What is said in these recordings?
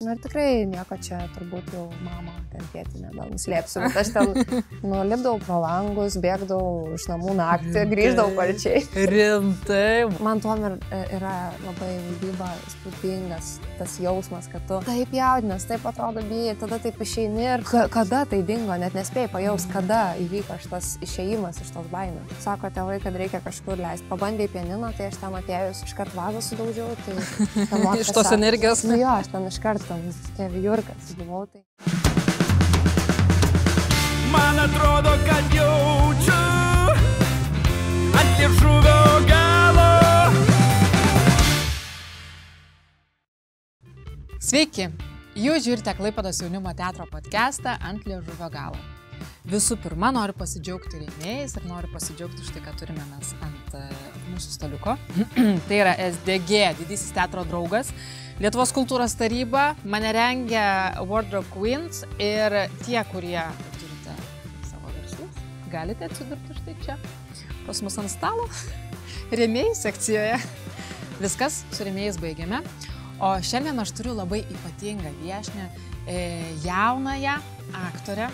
Nu ir tikrai nieko čia turbūt jau mama ten tėtį nenuslėpsiu, bet aš ten nulipdavau pro langus, bėgdavau iš namų naktį, grįždavau parčiai. Rimtai. Man tuom yra labai vaidyba spūdingas tas jausmas, kad tu taip jaudinės, taip atrodo bijai, tada taip išeini ir kada tai dingo, net nespėjai pajaus, kada įvyko šitas išėjimas iš tos baimės. Sako tėvai, kad reikia kažkur leisti. Pabandė pianino, tai aš ten atėjus iškart vazą sudaužiau, tai iš tos energijos. Nu jo, aš ten iškart tėvi Jurkas buvau, tai. Man atrodo, kad jaučiu ant liežuvio galo. Sveiki, jūs žiūrite Klaipėdos jaunimo teatro podcastą Ant liežuvio galo. Visų pirma, noriu pasidžiaugti rėmėjais ir noriu pasidžiaugti štai, ką turime mes ant mūsų staliuko. Tai yra SDG, didysis teatro draugas, Lietuvos kultūros taryba, mane rengia Wardrobe Queens ir tie, kurie turite savo verslus, galite atsidurti štai čia, pas mus ant stalo, rėmėjai sekcijoje. Viskas, su rėmėjais baigiame. O šiandien aš turiu labai ypatingą viešnę, jaunąją aktorę,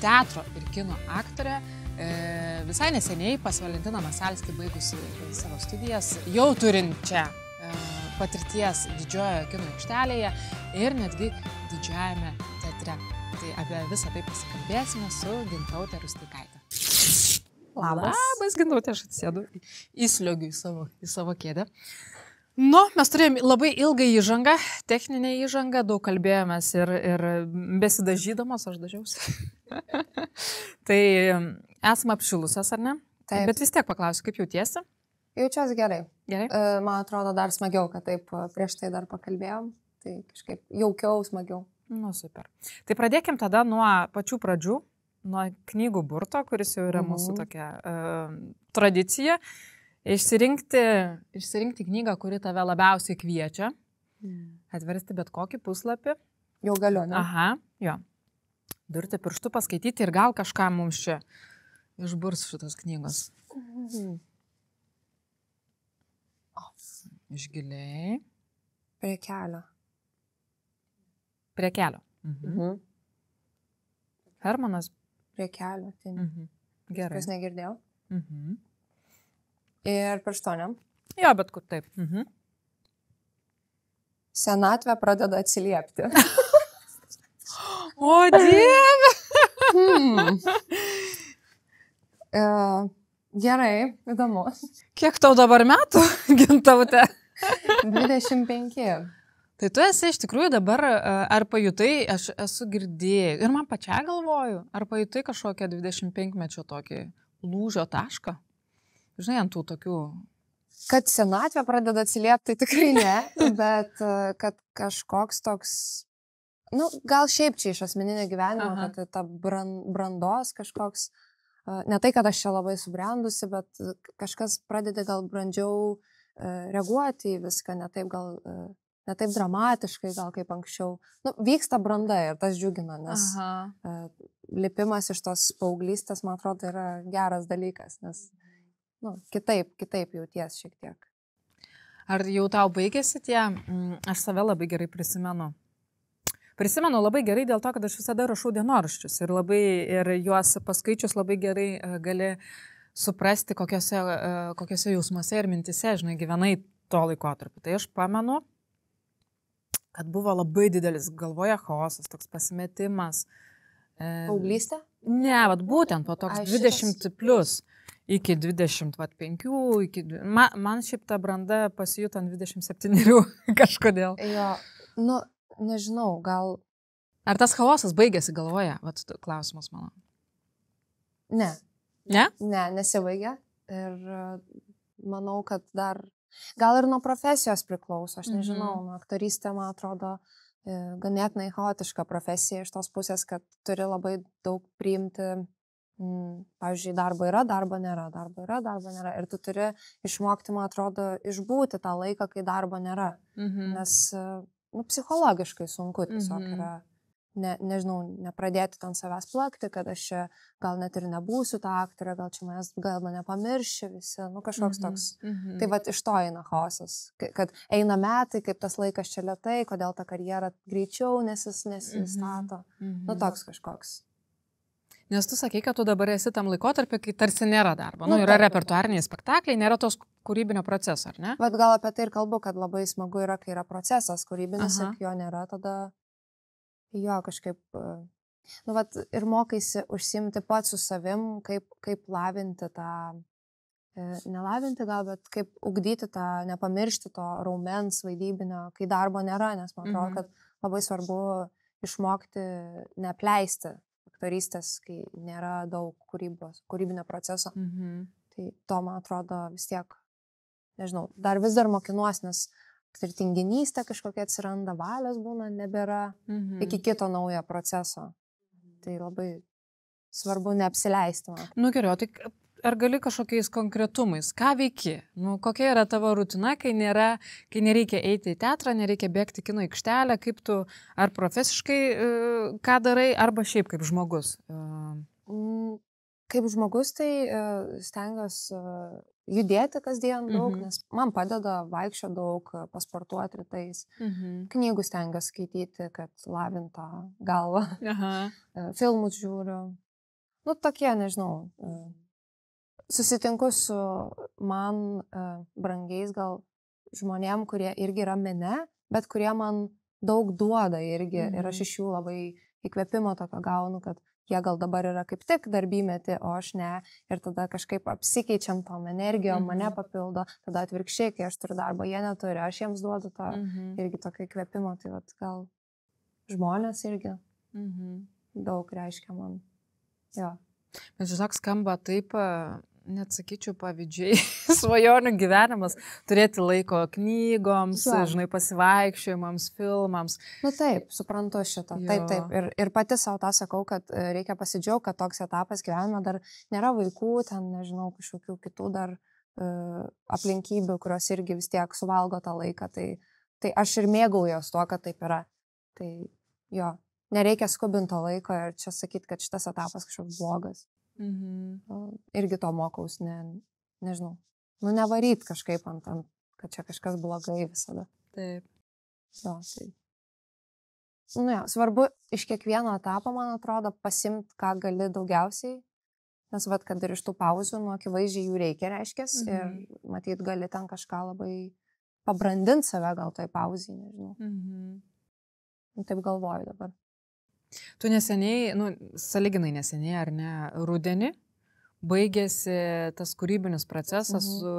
teatro ir kino aktorę, visai neseniai pas Valentiną Masalskį baigusi savo studijas, jau turinčią patirties didžiojoje kino aikštelėje ir netgi didžiajame teatre. Tai apie visą tai pasikalbėsime su Gintaute Rusteikaite. Labas, Gintaute, aš atsėdu, įsliuogiu į savo kėdę. Nu, mes turėjome labai ilgą įžangą, techninę įžangą, daug kalbėjomės ir besidažydamos, aš dažiausi. Tai esame apšilusios, ar ne? Taip. Bet vis tiek paklausiu, kaip jautiesi? Jaučiuosi gerai. Gerai? Man atrodo dar smagiau, kad taip prieš tai dar pakalbėjom. Tai kažkaip jaukiau, smagiau. Nu, super. Tai pradėkim tada nuo pačių pradžių, nuo knygų burto, kuris jau yra mūsų tokia tradicija. Išsirinkti knygą, kuri tave labiausiai kviečia. Atversti bet kokį puslapį. Jau galiu, ne? Aha, jo. Durti pirštu, paskaityti ir gal kažką mums čia išburs šitos knygos. Išgiliai. Prie kelio. Prie kelio. Hermanas. Prie kelio. Tai Gerai. kas negirdėjau. Ir pirštoniam. Jo, bet kur taip. Senatvė pradeda atsiliepti. O, Dieve! Gerai, įdomu. Kiek tau dabar metų, Gintaute? 25. Tai tu esi iš tikrųjų dabar, ar pajutai, aš esu girdėjęs, ir man pačią galvoju, ar pajutai kažkokią 25-mečio tokį lūžio tašką? Žinai, ant tų tokių... Kad senatvė pradeda atsiliepti, tai tikrai ne, bet kad kažkoks toks, nu, gal šiaip čia iš asmeninio gyvenimo, kad ta brandos kažkoks, ne tai, kad aš čia labai subrendusi, bet kažkas pradeda gal brandžiau reaguoti į viską, ne taip dramatiškai, gal kaip anksčiau. Nu, vyksta branda ir tas džiugina, nes lipimas iš tos paauglystės, man atrodo, yra geras dalykas, nes kitaip jauties šiek tiek. Ar jau tau baigėsi tie, aš save labai gerai prisimenu. Prisimenu labai gerai dėl to, kad aš visada rašau dienoraščius ir juos paskaičius labai gerai gali suprasti, kokiose jausmuose ir mintise, žinai, gyvenai to laikotarpiu. Tai aš pamenu, kad buvo labai didelis galvoje chaosas, toks pasimetimas. Paauglystė? Ne, būtent po toks 20 plus. Iki 25, man šiaip ta branda pasijuto ant 27 kažkodėl. Jo, nu, nežinau, gal... Ar tas chaosas baigėsi galvoje? Vat klausimas mano. Ne. Ne? Ne, nesibaigė. Ir manau, kad dar... Gal ir nuo profesijos priklauso, aš nežinau. Aktorystė, man atrodo, ganėtinai chaotiška profesija iš tos pusės, kad turi labai daug priimti... Pavyzdžiui, darbo yra, darbo nėra, darbo yra, darbo nėra. Ir tu turi išmokti, man atrodo, išbūti tą laiką, kai darbo nėra. Nes psichologiškai sunku tiesiog yra nežinau, nepradėti ten savęs plakti, kad aš čia gal net ir nebūsiu ta aktorė, gal mane pamiršia visi, nu kažkoks toks. Tai vat iš to eina chaosas, kad eina metai, kaip tas laikas čia lėtai, kodėl ta karjera greičiau nesistato. Nu toks kažkoks. Nes tu sakei, kad tu dabar esi tam laikotarpį, kai tarsi nėra darbo. Nu, yra repertuariniai spektakliai, nėra tos kūrybinio proceso, ar ne? Bet gal apie tai ir kalbu, kad labai smagu yra, kai yra procesas kūrybinis, ir jo nėra, tada jo kažkaip, nu, vat, ir mokaisi užsiimti pats su savim, kaip lavinti tą, nelavinti gal, bet kaip ugdyti tą, nepamiršti to raumens vaidybinio, kai darbo nėra, nes man atrodo, kad labai svarbu išmokti neapleisti aktorystės, kai nėra daug kūrybinio proceso. Tai to, man atrodo, vis tiek, nežinau, vis dar mokinuos, nes ir tinginystė kažkokia atsiranda, valios būna, nebėra iki kito naujo proceso. Tai labai svarbu neapsileisti. Nu geriau, tai ar gali kažkokiais konkretumais, ką veiki? Nu, kokia yra tavo rutina, kai nereikia eiti į teatrą, nereikia bėgti kino aikštelę, kaip tu, ar profesiškai ką darai, arba šiaip kaip žmogus? Kaip žmogus tai stengiuosi judėti kasdien daug, nes man padeda vaikščio daug, pasportuoti rytais. Knygų stengiuosi skaityti, kad lavinta galva. Filmus žiūriu. Nu, tokie, nežinau. Susitinku su man brangiais gal žmonėm, kurie irgi yra mene, bet kurie man daug duoda irgi. Ir aš iš jų labai įkvėpimo tokio gaunu, kad jie gal dabar yra kaip tik darbymeti, o aš ne. Ir tada kažkaip apsikeičiam tom energijom, mane papildo, tada atvirkščiai, kai aš turiu darbą, jie neturi, aš jiems duodu tą irgi tokio įkvėpimo. Tai vat, gal žmonės irgi daug reiškia man. Jo. Bet žinok, skamba taip, net sakyčiau, pavydžiai, svajonių gyvenimas, turėti laiko knygoms, žinai, pasivaikščiojimams, filmams. Nu taip, suprantu šitą. Taip. Ir pati savo tą sakau, kad reikia pasidžiaugti, kad toks etapas gyvenime dar nėra vaikų, ten, nežinau, kažkokių kitų dar aplinkybių, kurios irgi vis tiek suvalgo tą laiką. Tai aš ir mėgaujuos tuo, kad taip yra. Tai jo, nereikia skubinto laiko ir čia sakyti, kad šitas etapas kažkoks blogas. Irgi to mokaus, nežinau, nu nevaryt kažkaip ant, kad čia kažkas blogai visada. Taip. Jo, tai. Nu jo, svarbu iš kiekvieno etapo, man atrodo, pasimti, ką gali daugiausiai, nes vat, kad ir iš tų pauzių, nu akivaizdžiai jų reikia, reiškės, ir matyt, gali ten kažką labai pabrandinti save gal toj pauzijai, nežinau. Nu, taip galvoju dabar. Tu neseniai, nu, sąlyginai neseniai, ar ne, rudenį baigėsi tas kūrybinis procesas su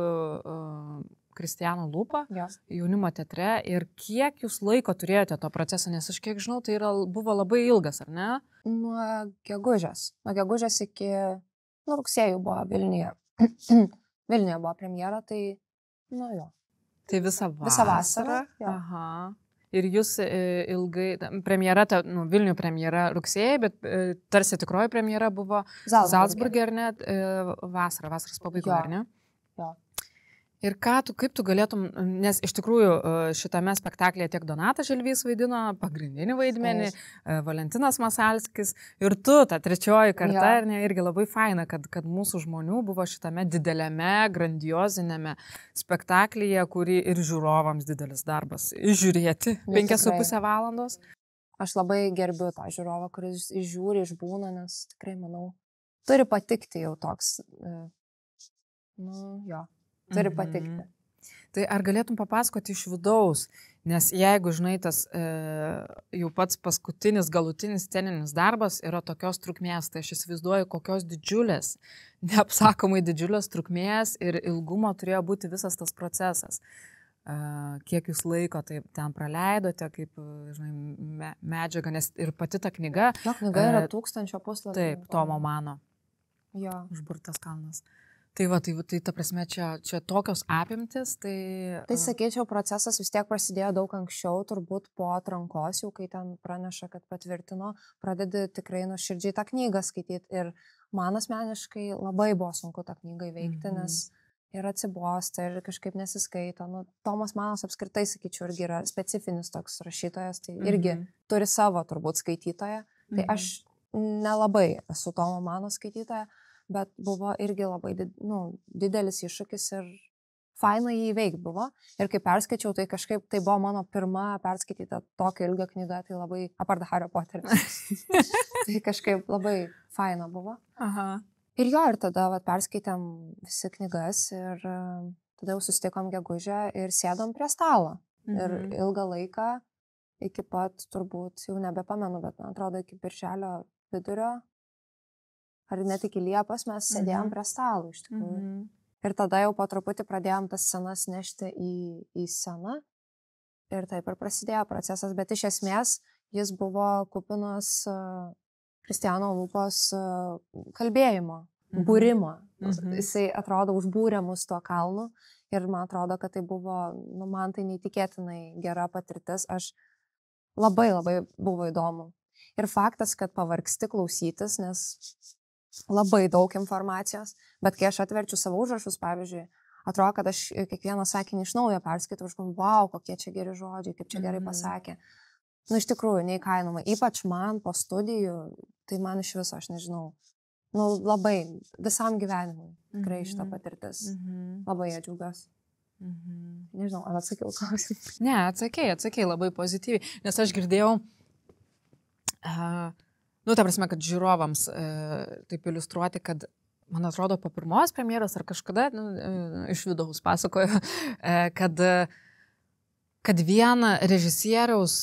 Kristiano Lupa, jaunimo teatre, ir kiek jūs laiko turėjote to proceso, nes aš kiek žinau, tai buvo labai ilgas, ar ne? Nuo gegužės iki, nu, rugsėjų buvo Vilniuje. Vilniuje buvo premjera, tai, nu jo. Tai visą vasarą? Visą vasarą, jo. Aha. Ir jūs ilgai, premjera, Vilnių premjera rugsėjai, bet tarsi tikroji premjera buvo Zalcburge, ar ne, vasaros pabaigoje, ar ne? Jo. Ir kaip tu galėtum, nes iš tikrųjų šitame spektaklyje tiek Donatas Želvys vaidino pagrindinį vaidmenį, Valentinas Masalskis, ir tu, ta trečioji karta, ir ne, irgi labai faina, kad mūsų žmonių buvo šitame dideliame, grandiozinėme spektaklyje, kurį ir žiūrovams didelis darbas žiūrėti 5,5 valandos. Aš labai gerbiu tą žiūrovą, kuris žiūri, išbūna, nes tikrai, manau, turi patikti jau toks, nu, jo. Turi patikti. Tai ar galėtum papasakoti iš vidaus, nes jeigu, žinai, tas jau pats paskutinis, galutinis sceninis darbas yra tokios trukmės, tai aš įsivaizduoju, kokios didžiulės, neapsakomai didžiulės trukmės ir ilgumo turėjo būti visas tas procesas. Kiek jūs laiko ten praleidote, kaip, žinai, medžiaga, nes ir pati ta knyga. Jo, knyga yra 1000 puslapių. Taip, Tomo Mano. Jo. Užburtas kalnas. Tai ta prasme, čia tokios apimtis, tai... Tai sakyčiau, procesas vis tiek prasidėjo daug anksčiau, turbūt po atrankos, jau kai ten praneša, kad patvirtino, pradedi tikrai nuoširdžiai tą knygą skaityti. Ir man asmeniškai labai buvo sunku tą knygą įveikti, nes ir atsibosta, ir kažkaip nesiskaito. Nu, Tomas Manas apskritai, sakyčiau, irgi yra specifinis toks rašytojas, tai irgi turi savo turbūt skaitytoją. Tai aš nelabai esu Tomo Mano skaitytoja, bet buvo irgi labai didelis iššūkis ir faina jį įveikti buvo. Ir kai perskaičiau, tai kažkaip tai buvo mano pirma perskaityta tokia ilga knyga, tai labai apart Hario Poteris. Tai kažkaip labai faina buvo. Aha. Ir jo, ir tada perskaitėm visi knygas ir tada jau susitikom gegužę ir sėdom prie stalo. Ir ilgą laiką, iki pat turbūt, jau nebepamenu, bet man atrodo iki birželio vidurio, ar net iki Liepos mes sėdėjom prie stalo iš tikrųjų. Ir tada jau po truputį pradėjom tas scenas nešti į sceną. Ir taip ir prasidėjo procesas, bet iš esmės jis buvo kupinas Kristiano Lūpos kalbėjimo, būrimo. Jisai atrodo užbūrė mus tuo kalnu ir man atrodo, kad tai buvo, man tai neįtikėtinai gera patirtis. Aš labai buvo įdomu. Ir faktas, kad pavargsti klausytis, nes labai daug informacijos, bet kai aš atverčiu savo užrašus, pavyzdžiui, atrodo, kad aš kiekvieną sakinį iš naujo perskaitau, aš galvoju, wow, kokie čia geri žodžiai, kaip čia gerai pasakė. Nu, iš tikrųjų, neįkainoma. Ypač man po studijų, tai man iš viso, aš nežinau, labai visam gyvenimui tikrai šita patirtis. Labai ją džiaugiuosi. Nežinau, ar atsakiau klausimą? Ne, atsakei labai pozityviai, nes aš girdėjau, ta prasme, kad žiūrovams taip iliustruoti, kad, man atrodo, po pirmos premjeros ar kažkada iš vidaus pasakojo, kad vien režisieriaus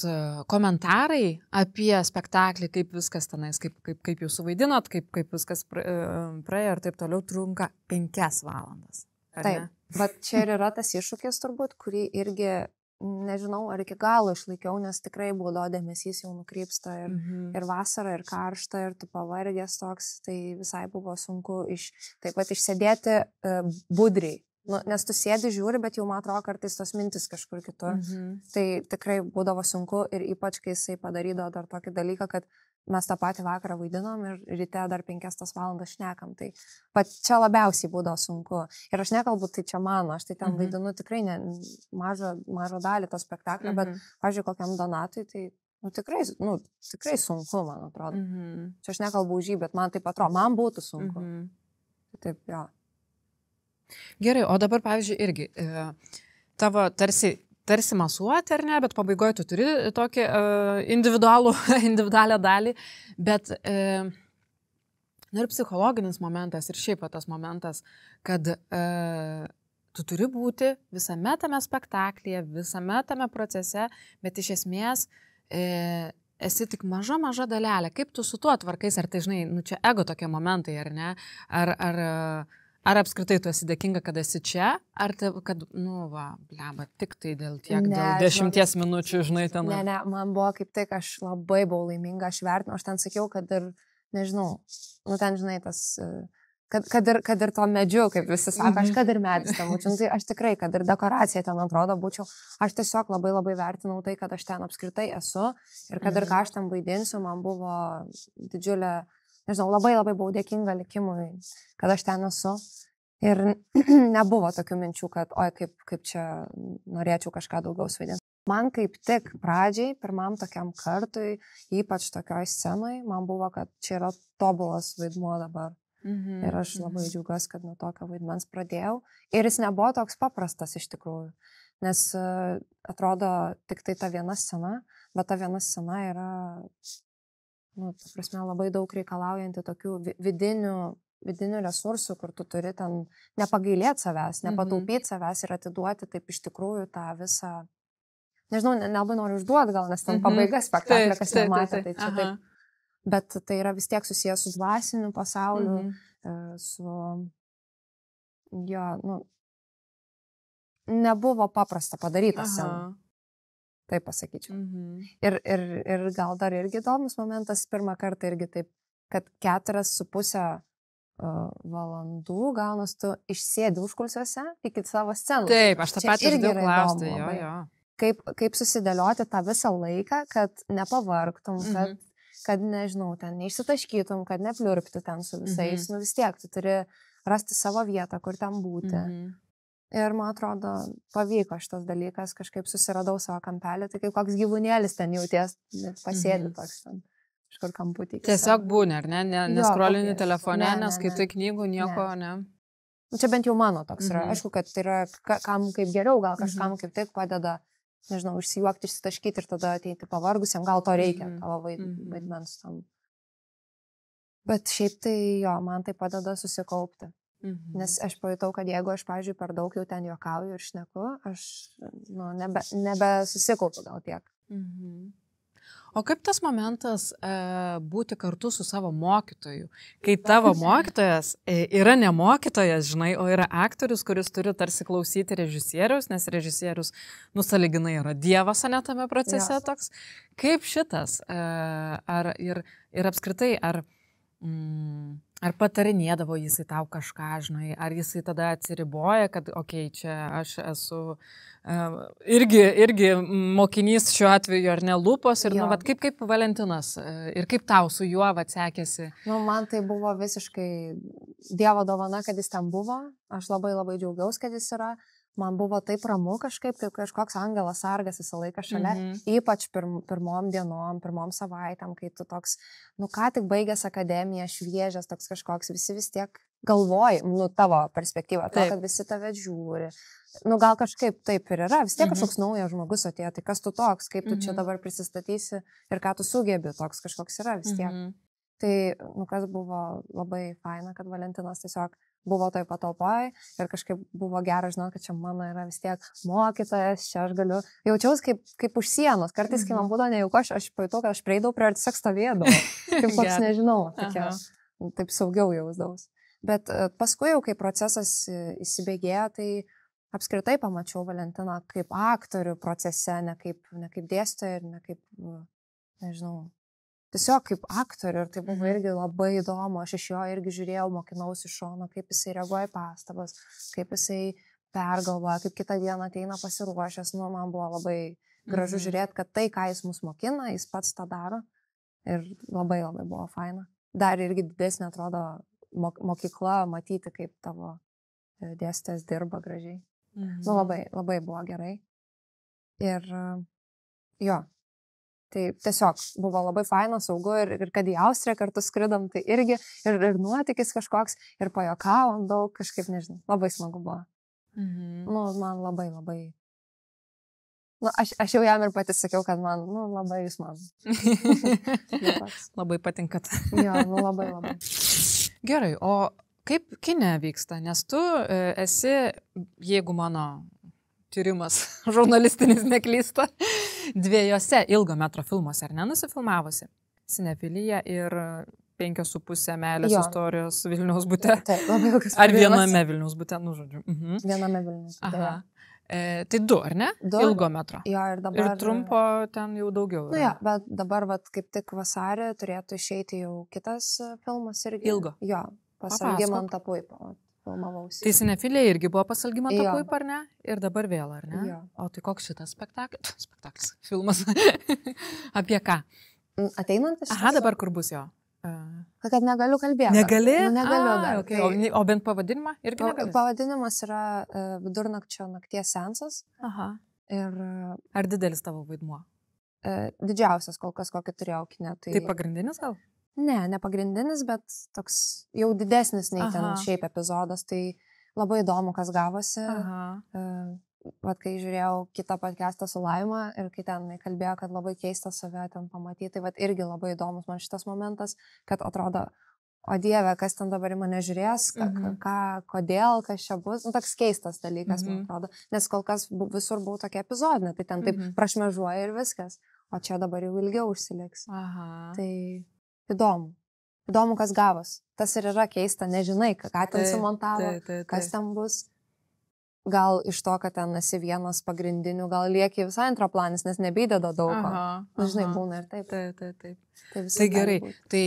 komentarai apie spektaklį, kaip viskas tenais, kaip jūs suvaidinot, kaip viskas praėjo ir taip toliau, trunka 5 valandas. Taip, bet čia ir yra tas iššūkis turbūt, kurį irgi nežinau, ar iki galo išlaikiau, nes tikrai būdo dėmesys jau nukrypsta ir vasara, ir karšta, ir tu pavargęs toks, tai visai buvo sunku taip pat išsėdėti budriai. Nes tu sėdi, žiūri, bet jau man atrodo kartais tos mintis kažkur kitur. Tai tikrai būdavo sunku ir ypač, kai jisai padarydavo dar tokį dalyką, kad mes tą patį vakarą vaidinom ir ryte dar 5 valandas šnekam. Tai čia labiausiai būdavo sunku. Ir aš nekalbu, tai čia mano, aš tai ten vaidinu tikrai mažą dalį to spektaklio, bet, pavyzdžiui, kokiam Donatui, tai tikrai sunku, man atrodo. Čia aš nekalbu už jį, bet man taip atrodo, man būtų sunku. Taip, jo. Gerai, o dabar, pavyzdžiui, irgi tavo tarsi masuoti, ar ne, bet pabaigoje tu turi tokį individualią dalį, bet ir psichologinis momentas, ir šiaip tas momentas, kad tu turi būti visame tame spektaklyje, visame tame procese, bet iš esmės esi tik maža dalelė. Kaip tu su tuo tvarkais, ar tai, žinai, čia ego tokie momentai, ar ne? Ar apskritai tu esi dėkinga, kad esi čia, ar kad, tik tai dėl 10 minučių, žinai, ten. Ne, man buvo kaip tik, aš labai buvau laiminga, aš vertinu, aš ten sakiau, kad ir, nežinau, ten, žinai, tas, kad ir to medžiu, kaip visi sako, aš kad ir medis ten būčiau, tai aš tikrai, kad ir dekoracija ten atrodo būčiau, aš tiesiog labai vertinau tai, kad aš ten apskritai esu ir kad ir ką aš ten vaidinsiu, man buvo didžiulė, nežinau, labai buvau dėkinga likimui, kad aš ten esu. Ir nebuvo tokių minčių, kad, kaip čia norėčiau kažką daugiau suvaidinti. Man kaip tik pradžiai, pirmam tokiam kartui, ypač tokioj scenoj, man buvo, kad čia yra tobulas vaidmuo dabar. Ir aš labai džiaugiuosi, kad nuo tokio vaidmens pradėjau. Ir jis nebuvo toks paprastas iš tikrųjų. Nes atrodo tik tai ta viena scena, bet ta viena scena yra... ta prasme, labai daug reikalaujanti tokių vidinių resursų, kur tu turi ten nepagailėti savęs, nepataupyti savęs ir atiduoti taip iš tikrųjų tą visą, nežinau, nelabai noriu užduoti gal, nes ten pabaiga spektaklio, kas nematė, tai čia taip. Bet tai yra vis tiek susijęs su dvasiniu pasauliu, su, nebuvo paprasta padaryta scena. Taip pasakyčiau. Ir gal dar irgi įdomus momentas, pirmą kartą irgi taip, kad 4,5 valandų gaunas tu išsėdi užkulsiuose iki savo scenos. Taip, aš tą patį irgi klausti, jo. Kaip susidėlioti tą visą laiką, kad nepavargtum, kad nežinau, ten neišsitaškytum, kad nepliurpti ten su visais, vis tiek tu turi rasti savo vietą, kur ten būti. Ir man atrodo, pavyko šitas dalykas, kažkaip susiradau savo kampelį, tai kaip koks gyvūnėlis ten jauties, pasėdi toks ten, kažkur kamputį. Tiesiog būni, ar ne? Neskrolini telefone, neskaitai knygų, nieko, ne? Čia bent jau mano toks yra. Aišku, kad tai yra kam kaip geriau, gal kažkam kaip tik padeda, nežinau, išsijuokti, išsitaškyti ir tada ateiti pavargusiam, gal to reikia, tavo vaidmens tam. Bet šiaip tai jo, man tai padeda susikaupti. Nes aš pajutau, kad jeigu aš, pavyzdžiui, per daug jau ten juokauju ir šneku, aš nebesusikaupiu gal tiek. O kaip tas momentas būti kartu su savo mokytoju? Kai tavo mokytojas yra ne mokytojas, žinai, o yra aktorius, kuris turi tarsi klausyti režisieriaus, nes režisierius nusaliginai yra dievas, ne tame procese toks. Kaip šitas? Ir apskritai, ar patarinėdavo jisai tau kažką, žinai, ar jisai tada atsiriboja, kad, okei, čia aš esu irgi mokinys šiuo atveju, ar ne, lūpos, ir, kaip Valentinas, ir kaip tau su juo sekėsi? Man tai buvo visiškai Dievo dovana, kad jis ten buvo, aš labai labai džiaugiausi, kad jis yra. Man buvo taip ramu kažkaip, kaip kažkoks angelas sargas visą laiką šalia, ypač pirmom dienom, pirmom savaitėm, kai tu toks, ką tik baigęs akademiją, šviežias, toks kažkoks, visi vis tiek galvoji, tavo perspektyva, to, kad visi tave žiūri. Gal kažkaip taip ir yra, vis tiek kažkoks naujas žmogus atėjo, tai kas tu toks, kaip tu čia dabar prisistatysi ir ką tu sugebi, toks kažkoks yra vis tiek. Tai, kas buvo labai faina, kad Valentinas tiesiog buvo toj patalpoje ir kažkaip buvo gera žinoti, kad čia mano yra vis tiek mokytojas, čia aš galiu. Jaučiausi kaip už sienos, kartais, kai man būdavo nejauku, aš pajutau, kad aš prieidavau prie ir tiesiog stovėdavau. Kaip koks, nežinau, tokia, taip saugiau jausdaus. Bet paskui jau, kai procesas įsibėgėjo, tai apskritai pamačiau Valentiną kaip aktorių procese, ne kaip dėstytoją ir ne kaip, nežinau, tiesiog kaip aktorių, ir tai buvo irgi labai įdomu, aš iš jo irgi žiūrėjau, mokinausi iš šono, kaip jisai reaguoja pastabas, kaip jisai pergalvoja, kaip kitą dieną ateina pasiruošęs, man buvo labai gražu žiūrėti, kad tai, ką jis mus mokina, jis pats tą daro ir labai labai buvo faina. Dar irgi didesnė atrodo mokykla matyti, kaip tavo dėstytojas dirba gražiai. Labai, labai buvo gerai. Ir jo. Tai tiesiog buvo labai faina, saugu ir kad į Austriją kartu skridom, tai irgi ir nuotykis kažkoks, ir pajuokavom daug, kažkaip nežinau, labai smagu buvo. Man labai, labai. Aš jau jam ir pati sakiau, kad man, labai jūs man. Labai patinkat. Jo, labai, labai. Gerai, o kaip kine vyksta? Nes tu esi, jeigu mano tyrimas žurnalistinis neklysta, 2 ilgo metro filmuose, ar ne, nusifilmavusi? Sinefilija ir 5,5 meilės istorijos Vilniaus bute. Taip, labai ilgas. Ar viename Vilniaus bute, žodžiu. Viename Vilniaus bute. Tai 2, ar ne? 2 ilgo metro. Jo, ir dabar. Ir trumpo ten jau daugiau. Bet dabar kaip tik vasarį turėtų išeiti jau kitas filmas irgi. Ilgo. Jo, pas Algimantą Puipą. Filmavausi. Tai Sinefilija irgi buvo pas Algimantą Puipą, ar ne? Ir dabar vėl, ar ne? Jo. O tai koks šitas spektaklis, filmas? Apie ką? Ateinantis? Dabar kur bus jo? Kad negaliu kalbėti. Negali? Negaliu dar. Okay. O bent pavadinimą irgi negali? Pavadinimas yra Vidurnakčio nakties seansas. Ir... Ar didelis tavo vaidmuo? Didžiausias kol kas, kokį turėjau kine. Tai pagrindinis gal? Ne pagrindinis, bet toks jau didesnis nei ten šiaip epizodas, tai labai įdomu, kas gavosi. Kai žiūrėjau kitą podcastą su Laima ir kai ten kalbėjo, kad labai keista save ten pamatyti, tai irgi labai įdomus man šitas momentas, kad atrodo, o Dieve, kas ten dabar į mane žiūrės, kodėl, kas čia bus, toks keistas dalykas, man atrodo, nes kol kas visur buvo tokia epizodinė, tai ten taip prašmežuoja ir viskas, o čia dabar jau ilgiau užsiliks. Tai įdomu, kas gavos. Tas ir yra keista, nežinai, ką ten sumontavo, kas ten bus. Gal iš to, kad ten esi vienas pagrindinių, gal lieki visai antraplanis, nes nebeideda daug ko. Žinai, būna ir taip. Taip. Tai gerai. Tai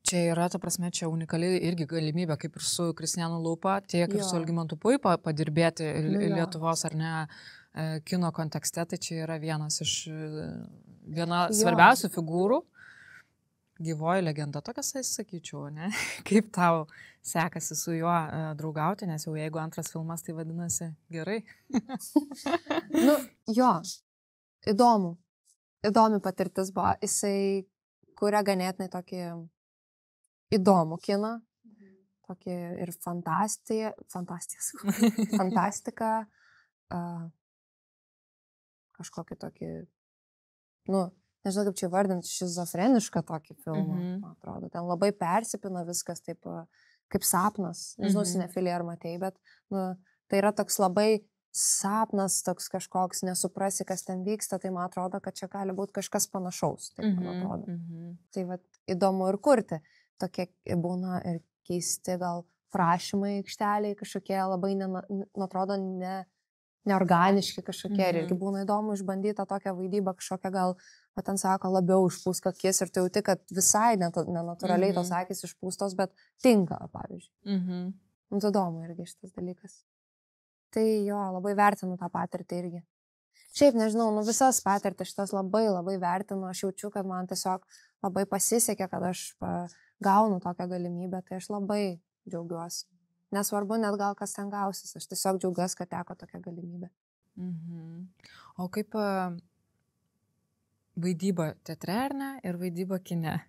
čia yra, ta prasme, čia unikali irgi galimybė, kaip ir su Kristijanu Lūpa, tiek ir su Algimantu Puipa padirbėti Lietuvos ar ne kino kontekste, tai čia yra viena svarbiausių figūrų. gyvoji legenda, tokias sakyčiau, ne? Kaip tau sekasi su juo draugauti, nes jau jeigu antras filmas, tai vadinasi gerai. Jo, įdomi patirtis buvo. Jisai kuria ganėtinai tokį įdomų kiną, tokį ir fantastiką, kažkokį tokį, nežinau kaip čia vardinti, šizofrenišką tokį filmą, man atrodo. Ten labai persipina viskas taip, kaip sapnas. Nežinau, sinefilija ar matėjai, bet tai yra toks labai sapnas, toks kažkoks, nesuprasi, kas ten vyksta, tai man atrodo, kad čia gali būti kažkas panašaus. Taip, man atrodo. Tai įdomu ir kurti. Tokie būna ir keisti gal prašymai aikšteliai, kažkokie labai, atrodo, neorganiški kažkokie. Ir irgi būna įdomu išbandyti tą tokią vaidybą, kažkokią gal, ten sako, labiau išpūsk akis ir tai jauti, kad visai nenatūraliai tos akis išpūstos, bet tinka, pavyzdžiui. Tai įdomu irgi šitas dalykas. Tai jo, labai vertinu tą patirtį irgi. Šiaip, nežinau, visas patirtis šitas labai vertinu, aš jaučiu, kad man tiesiog labai pasisekė, kad aš gaunu tokią galimybę, tai aš labai džiaugiuosi. Nesvarbu net gal kas ten gausis, aš tiesiog džiaugiuosi, kad teko tokia galimybė. O kaip vaidyba teatre, ar ne, ir vaidyba kine?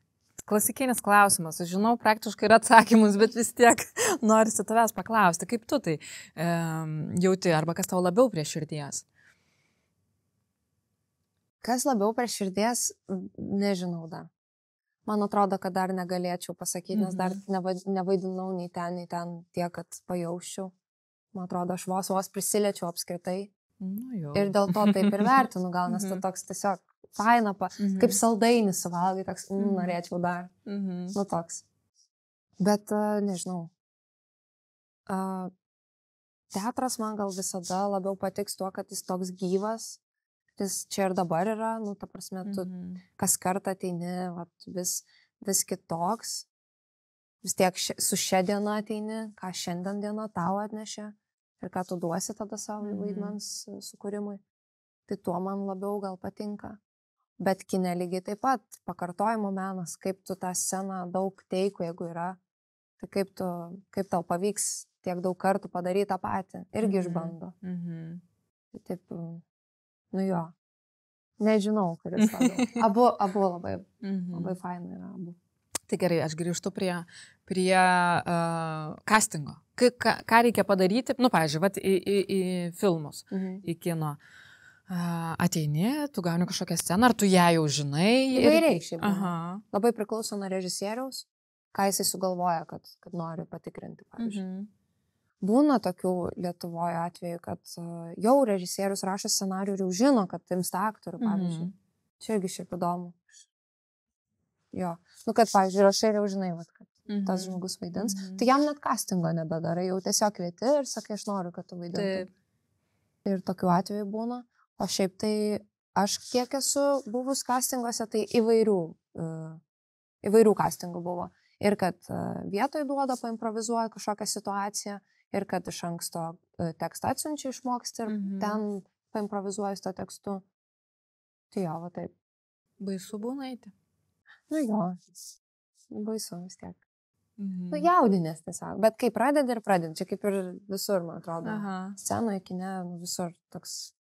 Klasikinis klausimas, aš žinau praktiškai ir atsakymus, bet vis tiek norisi tavęs paklausti, kaip tu tai jauti, arba kas tau labiau prie širdies? Kas labiau prie širdies, nežinau dar. Man atrodo, kad dar negalėčiau pasakyti, nes dar nevaidinau nei ten tiek, kad pajausčiau. Man atrodo, aš vos prisiliečiau apskritai. Ir dėl to taip ir vertinu, gal, nes tu toks tiesiog faina, kaip saldainis suvalgai, toks, norėčiau dar. Toks. Bet, nežinau. Teatras man gal visada labiau patiks tuo, kad jis toks gyvas. Jis čia ir dabar yra, ta prasme, tu kas kartą ateini, vis kitoks. Vis tiek su šia diena ateini, ką šiandien diena tau atnešė ir ką tu duosi tada savo vaidmens sukūrimui. Tai tuo man labiau gal patinka. Bet kine lygiai taip pat, pakartojimo menas, kaip tu tą sceną daug teikų, jeigu yra, tai kaip tau pavyks tiek daug kartų padaryti tą patį, irgi išbando. Tai taip, jo, nežinau, kuris labiau. Abu labai fainai yra abu. Tai gerai, aš grįžtu prie castingo. Ką reikia padaryti, pavyzdžiui, į filmus, į kino. Ateini, tu gauni kažkokią sceną, ar tu ją jau žinai? Įvairiai šiaip. Labai priklauso nuo režisieriaus, ką jisai sugalvoja, kad nori patikrinti, pavyzdžiui. Būna tokių Lietuvoje atveju, kad jau režisierius rašo scenarijų ir jau žino, kad ims tą aktorių, pavyzdžiui. Čia irgi šiaip įdomu. Jo. Kad, pavyzdžiui, rašai ir jau žinai, kad tas žmogus vaidins. Tai jam net castingo nebedarai, jau tiesiog kvieti ir sakai, aš noriu, kad tu vaidintum. Ir tokių atvejų būna. O šiaip tai aš kiek esu buvus castinguose, tai įvairių castingų buvo. Ir kad vietoj duoda, paimprovizuoja kažkokią situaciją, ir kad iš anksto tekstą atsiunčia išmoksti ir ten paimprovizuoja to tekstu. Tai jo, va taip. Baisu būna eiti? Jo, baisu vis tiek. Jaudinės tiesiog, bet kai pradedi ir pradedi, čia kaip ir visur, man atrodo, scenoje, kine, visur toks.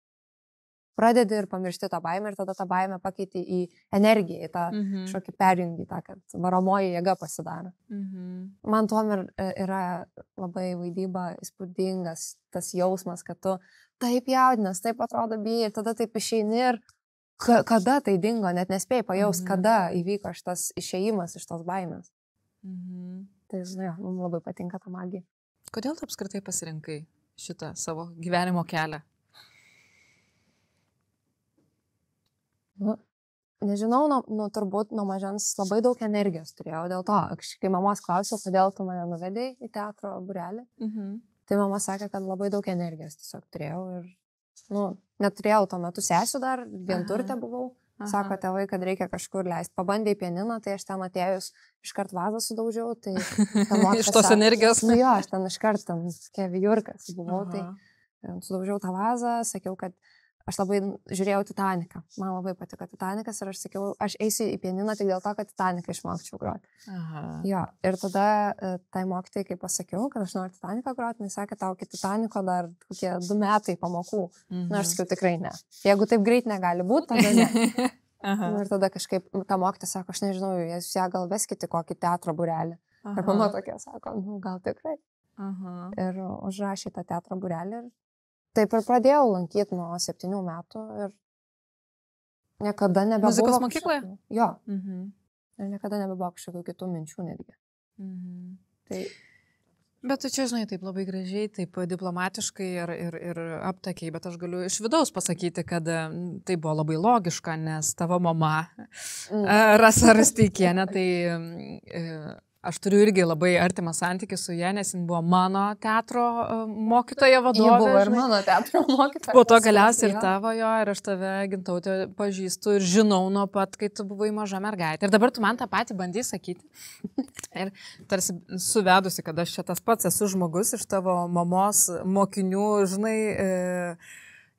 Pradedi ir pamiršti tą baimę ir tada tą baimę pakeiti į energiją, į tą kažkokį perjungį, tą, kad varomoji jėga pasidaro. Man tuom yra labai vaidyba įspūdingas tas jausmas, kad tu taip jaudinės, taip atrodo bijai ir tada taip išeini ir kada tai dingo, net nespėjai pajaus, kada įvyko šitas išėjimas iš tos baimės. Tai, man labai patinka ta magija. Kodėl tu apskritai pasirinkai šitą savo gyvenimo kelią? Nežinau, turbūt nuo mažens labai daug energijos turėjau, dėl to, kai mamos klausiau, kodėl tu mane nuvedei į teatro būrelį, tai mama sakė, kad labai daug energijos tiesiog turėjau ir, neturėjau tuo metu sesių dar, vienturtė buvau, sako tėvai, kad reikia kažkur leisti. Pabandė į pianiną, tai aš ten atėjus iškart vazą sudaužiau, tai iš tos energijos. Jo, aš ten iškart ten vijurkas buvau, tai sudaužiau tą vazą, sakiau, kad aš labai žiūrėjau Titaniką. Man labai patiko Titanikas ir aš sakiau, aš eisiu į pianiną tik dėl to, kad Titaniką išmokčiau groti. Jo, ir tada tai mokytojai, kai pasakiau, kad aš noriu Titaniką groti, jis sakė, tau iki Titaniko dar kokie 2 metai pamokų. Na, aš sakiau, tikrai ne. Jeigu taip greit negali būti, tada ne. Ir tada kažkaip ta mokytoja sako, aš nežinau, jūs ją gal veskite kokį teatro būrelį. Ir mano tokia sako, gal tikrai. Ir užrašė tą teatro būrelį ir taip ir pradėjau lankyti nuo 7 metų ir niekada nebebuvo. Muzikos mokykloje? Jo. Ir niekada nebebuvo kažkokių kitų minčių netgi. Tai... Bet tu čia, žinai, taip labai gražiai, taip diplomatiškai ir aptakiai, bet aš galiu iš vidaus pasakyti, kad tai buvo labai logiška, nes tavo mama, Rasa Rasteikienė, tai... Aš turiu irgi labai artimą santykį su ja, nes jin buvo mano teatro mokytoja vadovė. Ji buvo ir mano teatro mokytoja. Po to galiausiai ir tavo jo, ir aš tave, Gintautė, pažįstu ir žinau nuo pat, kai tu buvai maža mergaitė. Ir dabar tu man tą patį bandai sakyti. Ir tarsi suvedusi, kad aš čia tas pats esu žmogus iš tavo mamos mokinių, žinai,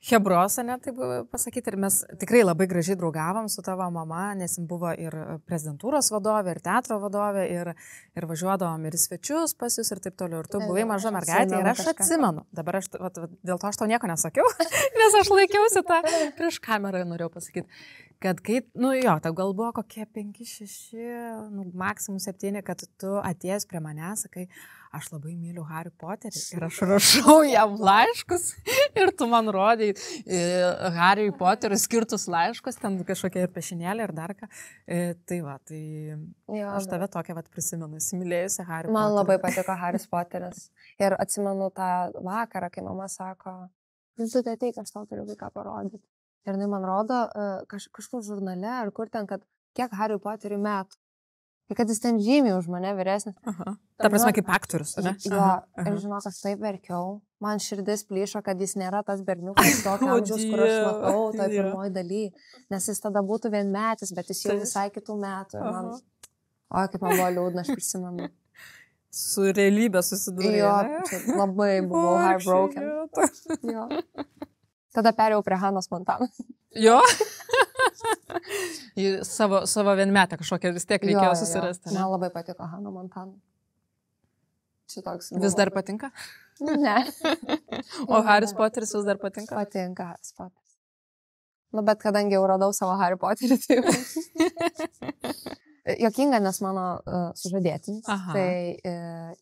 Hebros, ne, taip pasakyti, ir mes tikrai labai gražiai draugavom su tavo mama, nes jin buvo ir prezidentūros vadovė, ir teatro vadovė, ir važiuodavom ir į svečius pas jūs ir taip toliau. Ir tu buvai maža mergaitė ir aš atsimenu. Dabar aš, dėl to aš tau nieko nesakiau, nes aš laikiausi tą prieš kamerą ir norėjau pasakyti, kad kai, tau gal buvo kokie 5-6, maksimum 7, kad tu atėjęs prie manęs, sakai, aš labai myliu Harry Potterį ir aš rašau jam laiškus ir tu man rodai Harry Potteriui skirtus laiškus, ten kažkokie ir pešinėlė ir dar ką. Tai va, tai jo, aš tave tokią prisimenu, įsimylėjusi Harry Potterį. Man labai patiko Harry Potteris. Ir atsimenu tą vakarą, kai mama sako, tu ateik, aš tau turiu ką parodyti. Ir jinai man rodo kažkur žurnale, ar kur ten, kad kiek Harry Potteriui metų. Ir kad jis ten žymiai už mane vyresnis. Ta prasme, kaip aktorius, ne? Jo, ir žinok, aš taip verkiau. Man širdis plyšo, kad jis nėra tas berniukas tokio amžiaus, kur aš matau toj pirmoji daly. Nes jis tada būtų vienmetis, bet jis jau visai kitų metų. Ir man, kaip man buvo liūdna, aš prisimenu. Su realybė susidūrė. Jo, labai buvau heartbroken. Jo. Tada perėjau prie Hanos Montana. Jo? Savo vienmetę kažkokią vis tiek reikėjo susirasti. Man labai patiko Hannah Montana. Šitoks. Vis dar patinka? Ne. O Harry Potteris vis dar patinka? Patinka Harry Potteris. Bet kadangi jau radau savo Harry Potterį, tai... Jokinga, nes mano sužadėtinis, tai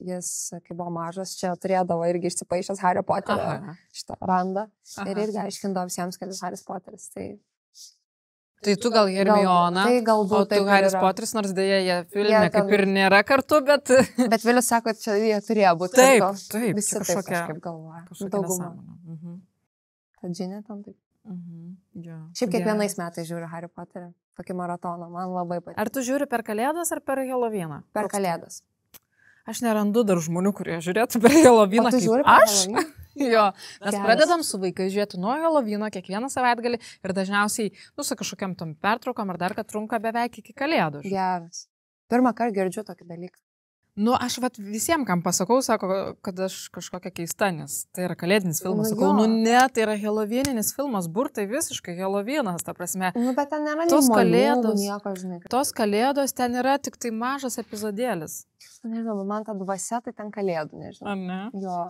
jis, kai buvo mažas, čia turėdavo irgi išsipaišęs Harry Potterio šitą randą ir irgi aiškindavo visiems, kad jis Harry Potteris. Tai tu gal Hermiona, o tu Harry Potteris, nors dėja jie filme kaip ir nėra kartu, bet... Bet Vilius sako, kad čia jie turėjo būti kartu. Taip, visi taip kažkaip galvoja. Dauguma. Kad žinė tam taip. Šiaip kiekvienais metais žiūriu Harry Potterį, tokį maratoną, man labai patiko. Ar tu žiūri per Kalėdas ar per Helovyną? Per Kalėdas. Aš nerandu dar žmonių, kurie žiūrėtų per Helovyną. O tu žiūri per Helovyną? Jo, mes pradedam su vaikais žiūrėti nuo Helovyno kiekvieną savaitgalį ir dažniausiai, su kažkokiam tom pertraukom ar dar, kad trunka beveik iki Kalėdų. Geras. Pirmą kartą girdžiu tokį dalyką. Aš visiems, kam pasakau, sako, kad aš kažkokia keista, nes tai yra kalėdinis filmas. Sakau, ne, tai yra helovyninis filmas, burtai visiškai helovynas, ta prasme. Bet ten nėra tos kalėdos, nieko, žinai. Tos kalėdos ten yra tik tai mažas epizodėlis. Nežinau, man ta dvasia, tai ten kalėdų, nežinau. Ar ne? Jo.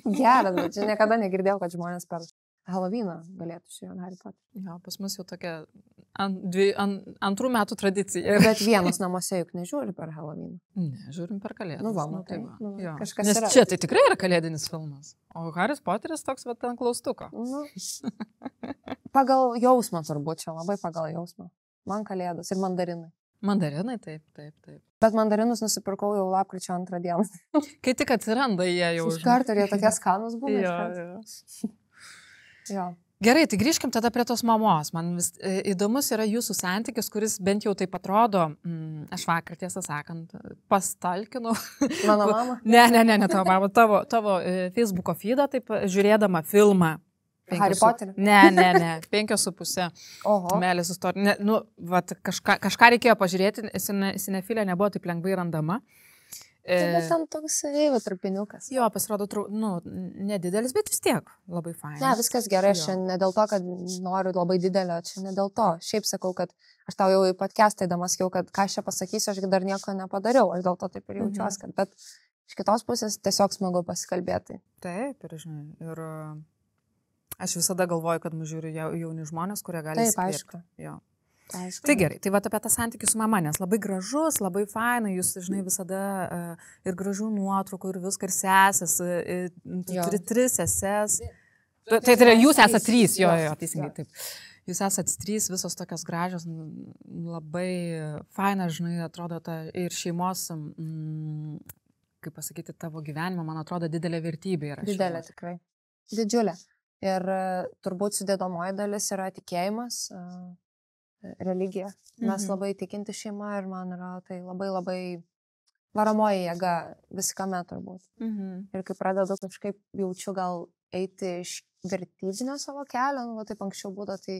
Geras, bet čia niekada negirdėjau, kad žmonės per Helovyną galėtų žiūrėti Harry Potter. Jo, pas mus jau tokia antrų metų tradicija. Bet vienas namuose juk nežiūri per Helovyną. Ne, žiūrim per Kalėdas. Kažkas nes yra. Čia tai tikrai yra kalėdinis filmas. O Harry Potteris toks vat ant klaustuko. Pagal jausmą turbūt čia, labai pagal jausmą. Man Kalėdos ir mandarinai. Mandarinai, taip. Bet mandarinus nusipirkau jau lapkričio 2 dieną. Kai tik atsiranda jie jau. Iš karto jie tokie skanus buvo. Jo. Gerai, tai grįžkim tada prie tos mamos. Man vis įdomus yra jūsų santykis, kuris bent jau taip atrodo, aš vakar tiesą sakant, pastalkinau. Mano mama? Ne, tavo mama, tavo Facebooko feedą, taip žiūrėdama filmą. Harry Potterį? Ne, 5,5. Oho. Meilės istorija. Kažką reikėjo pažiūrėti, Cinefilė nebuvo taip lengvai randama. Bet ten toks, tarpiniukas. Jo, pasirodo, nedidelis, bet vis tiek labai fain. Ne, viskas gerai, aš ne dėl to, kad noriu labai didelio, čia ne dėl to. Šiaip sakau, kad aš tau jau į podcastą įdamas jau, kad ką aš čia pasakysiu, aš dar nieko nepadariau, aš dėl to taip ir jaučiuosi, kad, bet iš kitos pusės tiesiog smagu pasikalbėti. Taip, ir žinai, ir aš visada galvoju, kad mus žiūri jauni žmonės, kurie gali įsikvėpti. Taip, aišku. Jo. Aišku. Tai gerai, tai va apie tą santykį su mama, nes labai gražus, labai fainai, jūs, žinai, visada ir gražių nuotraukų, ir viską, ir sesės, turi 3 seses. Tai yra, jūs esate 3, jo, teisingai, taip. Jūs esate 3, visos tokios gražios, labai faina, žinai, atrodo, ir šeimos, kaip pasakyti, tavo gyvenimo, man atrodo, didelė vertybė yra. Didelė, tikrai. Didžiulė. Ir turbūt sudėdamoji dalis yra tikėjimas, religija. Mes labai tikinti šeima ir man yra tai labai labai varamoji jėga viskame turbūt. Ir kai pradedu kažkaip jaučiu gal eiti iš vertybinio savo kelio, taip anksčiau būdavo, tai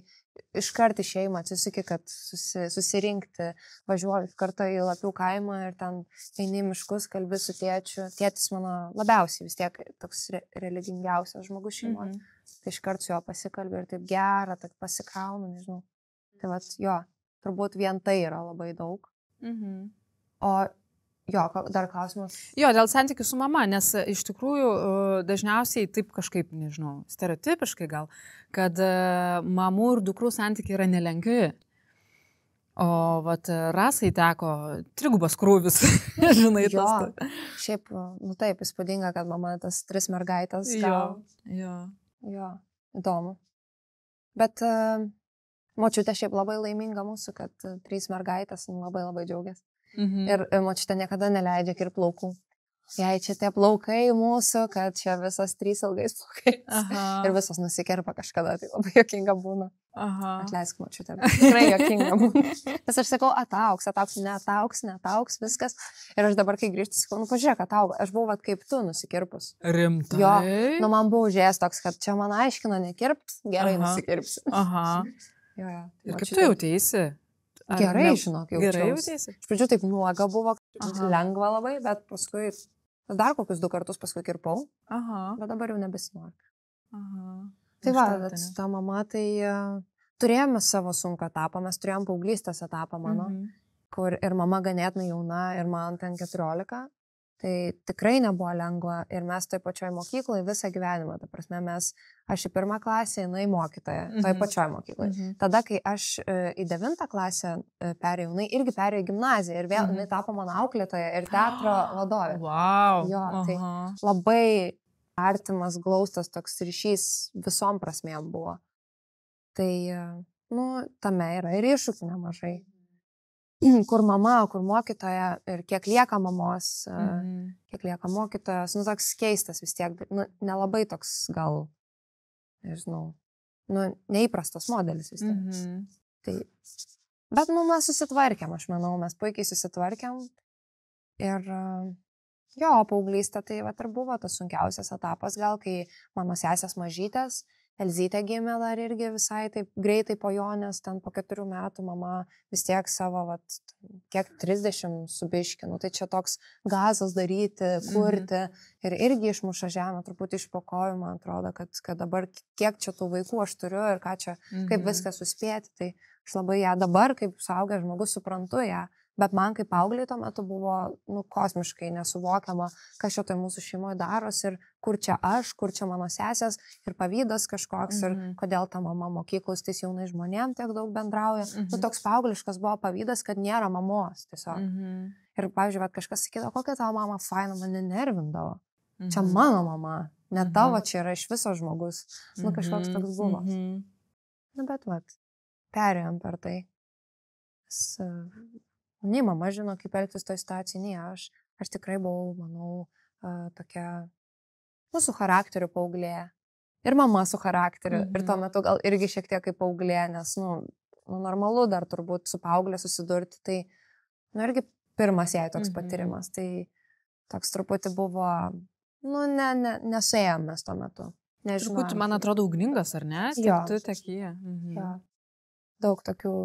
iškart į šeimą atsisiki, kad susirinkti, važiuoju iš karto į Lapių kaimą ir ten eini į miškus, kalbi su tėčiu. Tėtis mano labiausiai vis tiek toks religingiausias žmogus šeimoje. Tai iškart su juo pasikalbė ir taip gera, taip pasikraunu, nežinau. Tai vat, jo, turbūt vien tai yra labai daug. O, jo, dar klausimas. Jo, dėl santykių su mama, nes iš tikrųjų dažniausiai taip kažkaip, nežinau, stereotipiškai gal, kad mamų ir dukrų santykiai yra nelengvi. O, vat, Rasai teko 3 krūvis, žinai, jo, tas. Šiaip, taip, įspūdinga, kad mama tas 3 mergaitės gal. Jo, įdomu. Bet močiutė šiaip labai laiminga mūsų, kad 3 mergaitės labai labai džiaugiasi. Ir močiutė niekada neleidžia kirpti plaukų. Jei čia tie plaukai mūsų, kad čia visos 3 ilgais plaukais. Ir visos nusikerpa kažkada, tai labai jokinga būna. Atleisk močiutė, bet tikrai jokinga būna. Nes aš sakau, atauks, neatauks, viskas. Ir aš dabar, kai grįžtu, sakau, pažiūrėk, atauga. Aš buvau kaip tu nusikirpus. Rimtai? Jo, man buvo užėjęs toks, kad čia man aiškina nekirpt, gerai nusikirpsi. Jo. Ir kaip tu jautėsi? Gerai, žinok, gerai jautėsi. Iš pradžių taip nuoga buvo, lengva labai, bet paskui dar kokius 2 kartus paskui kirpau, bet dabar jau nebesinori. Tai va, ta mama, tai turėjome savo sunkų etapą, mes turėjom paauglystės etapą mano, kur ir mama ganėtinai jauna, ir man ten 14. Tai tikrai nebuvo lengva ir mes toj pačioj mokykloje visą gyvenimą. Ta prasme, aš į 1 klasę, jinai mokytoja, toj pačioj mokykloje. Tada, kai aš į 9 klasę perėjau, jinai irgi perėjo į gimnaziją ir vėl jinai tapo mano auklėtoja ir teatro vadovė. Wow. Jo, tai labai artimas, glaustas toks ryšys visom prasmėm buvo. Tai, tame yra ir iššūkių nemažai. Kur mama, kur mokytoja ir kiek lieka mamos, kiek lieka mokytojas, toks keistas vis tiek, nelabai toks gal, nežinau, neįprastas modelis vis tiek. Tai, bet mes susitvarkėm, aš manau, mes puikiai susitvarkėm ir jo, paauglystė tai ir buvo tas sunkiausias etapas, gal kai mano sesės mažytės, Elzytė gimė dar irgi visai taip greitai po jo, nes ten po 4 metų mama vis tiek savo, kiek 30 subiškinu, tai čia toks gazas daryti, kurti ir irgi išmuša žemę, truputį iš po kojų, man atrodo, kad dabar kiek čia tų vaikų aš turiu ir ką čia, kaip viską suspėti, tai aš labai ją dabar, kaip suaugęs žmogus, suprantu ją. Bet man kaip paaugliai tuo metu buvo kosmiškai nesuvokiama, kas šitoj mūsų šeimoje daros ir kur čia aš, kur čia mano sesės ir pavydas kažkoks ir kodėl ta mama mokyklos tais jaunai žmonėm tiek daug bendrauja. Toks paaugliškas buvo pavydas, kad nėra mamos tiesiog. Ir, pavyzdžiui, kažkas sakydavo, kokia tavo mama faina, mane nervindavo. Čia mano mama, ne tavo, čia yra iš viso žmogus. Kažkoks toks buvo. Bet, perėjom per tai. Nei mama žino, kaip elgtis toj situacijai, nei aš. Aš tikrai buvau, manau, tokia, su charakteriu paauglė. Ir mama su charakteriu. Ir tuo metu gal irgi šiek tiek kaip paauglė, nes, normalu dar turbūt su paauglė susidurti. Tai, irgi pirmas jai toks patyrimas. Tai toks truputį buvo, nesuėjom mes tuo metu. Truputį, man atrodo, ugningas, ar ne? Jo. Tu tekyje. Jo. Daug tokių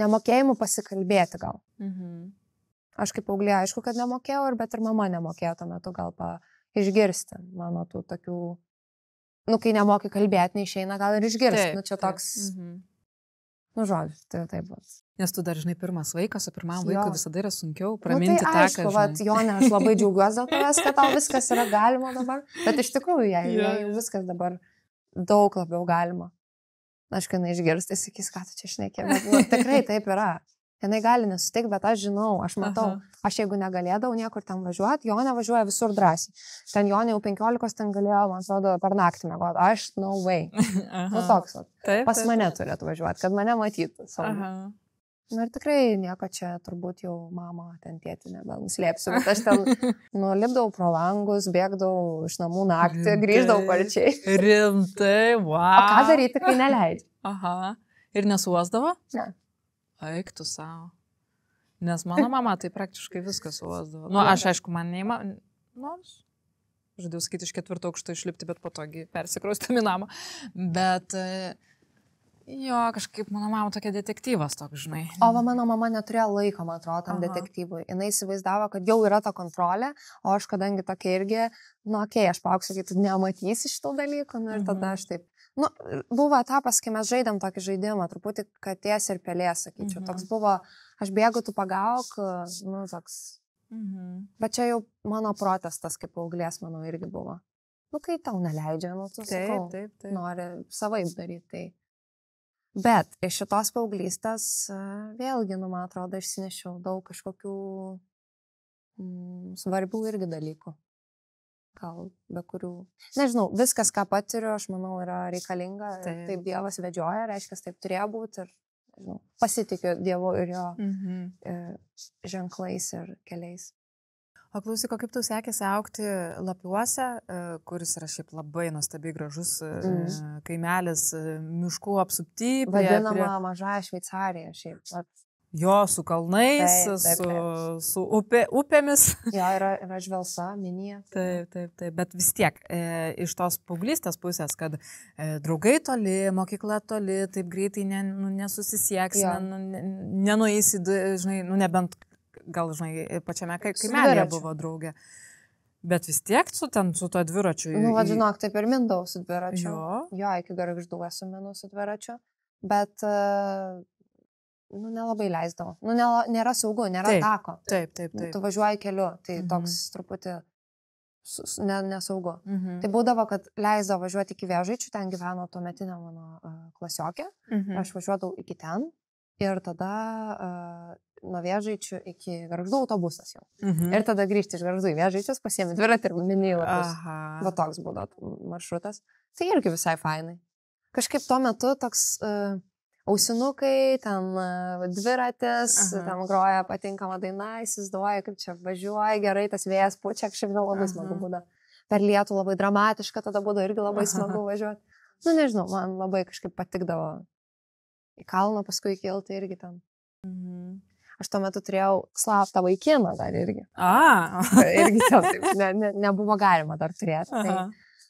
nemokėjimų pasikalbėti gal. Aš kaip paauglė, aišku, kad nemokėjau, bet ir mama nemokėjo tuo metu gal išgirsti mano tų tokių, kai nemokai kalbėti, neišeina gal ir išgirsti. Čia toks, žodžiu, taip pat. Nes tu dar, žinai, pirmas vaikas, o pirmam vaikui visada yra sunkiau praminti tą, aišku, Jonė, aš labai džiaugiuosi dėl tavęs, kad tau viskas yra galima dabar, bet iš tikrųjų, jei jau viskas dabar daug labiau galima. Aš, kai neišgirsti, sakys, ką tu čia šnekė, bet tikrai taip yra. Jinai gali nesutikti, bet aš žinau, aš matau. Aš jeigu negalėdavau niekur ten važiuoti, Jonė važiuoja visur drąsiai. Ten Jonė jau 15 ten galėjo, man atrodo, per naktį mėgoti. Aš, no way. Toks. Pas mane turėtų važiuoti, kad mane matytų. Ir tikrai nieko čia turbūt jau mama, ten tėtį nebenuslėpsiu. Bet aš ten nulipdavau pro langus, bėgdavau iš namų naktį, grįždavau parčiai. Rimtai, wow. O ką daryti, kai neleidžia? Ir nesuosdavo? Ne. Eik tu savo. Nes mano mama tai praktiškai viskas suosdavo. Aš aišku, man neįmanoma. Žadėjau sakyti, iš 4 aukšto išlipti, bet po togi persikraustėm į namą. Bet jo, kažkaip mano mama tokia detektyvas toks, žinai. O mano mama neturėjo laiko, man atrodo, tam detektyvui. Jis įsivaizdavo, kad jau yra ta kontrolė, o aš kadangi tokia irgi, aš pauksiu, kad tu nematysi šitų dalykų, ir tada aš taip. Buvo etapas, kai mes žaidėm tokį žaidimą, truputį katės ir pelės, sakyčiau. Toks buvo, aš bėgu, tu pagauk, toks. Bet čia jau mano protestas, kaip paauglės, manau, irgi buvo. Kai tau neleidžia, tu sakau, nori savaip daryti. Tai. Bet iš šitos paauglystės vėlgi, man atrodo, išsinešiau daug kažkokių svarbių irgi dalykų. Gal be kurių. Nežinau, viskas, ką patiriu, aš manau, yra reikalinga. Taip Dievas vedžioja, reiškia, taip turėjo būti ir pasitikiu Dievu ir jo ženklais ir keliais. O klausyk, kaip tau sekėsi augti Lapiuose, kuris yra šiaip labai nuostabiai gražus kaimelis, miškų apsupty. Vadinama Mažąja Šveicarija šiaip. Jo, su kalnais, su upėmis. Jo, yra žvelsa, minija. Taip, bet vis tiek iš tos paauglystės pusės, kad draugai toli, mokykla toli, taip greitai nesusisieks, nenueisi, žinai, nebent gal, žinai, pačiame kaimelyje buvo draugė. Bet vis tiek su tuo dviračiu. Žinok, taip ir mindau su dviračiu. Jo, iki Gargždų esu minų su dviračiu. Bet nelabai leisdavo. Nėra saugu, nėra tako. Taip. Tu važiuoji keliu, tai toks truputį nesaugu. Tai būdavo, kad leisdavo važiuoti iki Vėžaičių, ten gyveno tuometinė mano klasiokė. Aš važiuodavau iki ten ir tada nuo Vėžaičių iki Gargždų autobusas jau. Ir tada grįžti iš Gargždų į Vėžaičius, pasiemi dviratį ir mini lapus. Va toks būdavo maršrutas. Tai irgi visai fainai. Kažkaip tuo metu toks ausinukai, ten dviratis, ten groja patinkama daina, įsivaizduoja, kaip čia važiuoja, gerai tas vėjas pučia, kažkaip labai smagu būda. Per lietų labai dramatiška, tada būda irgi labai smagu važiuoti. Nežinau, man labai kažkaip patikdavo į kalną, paskui įkilti irgi ten. Aš tuo metu turėjau slaptą vaikiną dar irgi. Irgi ten nebuvo galima dar turėti.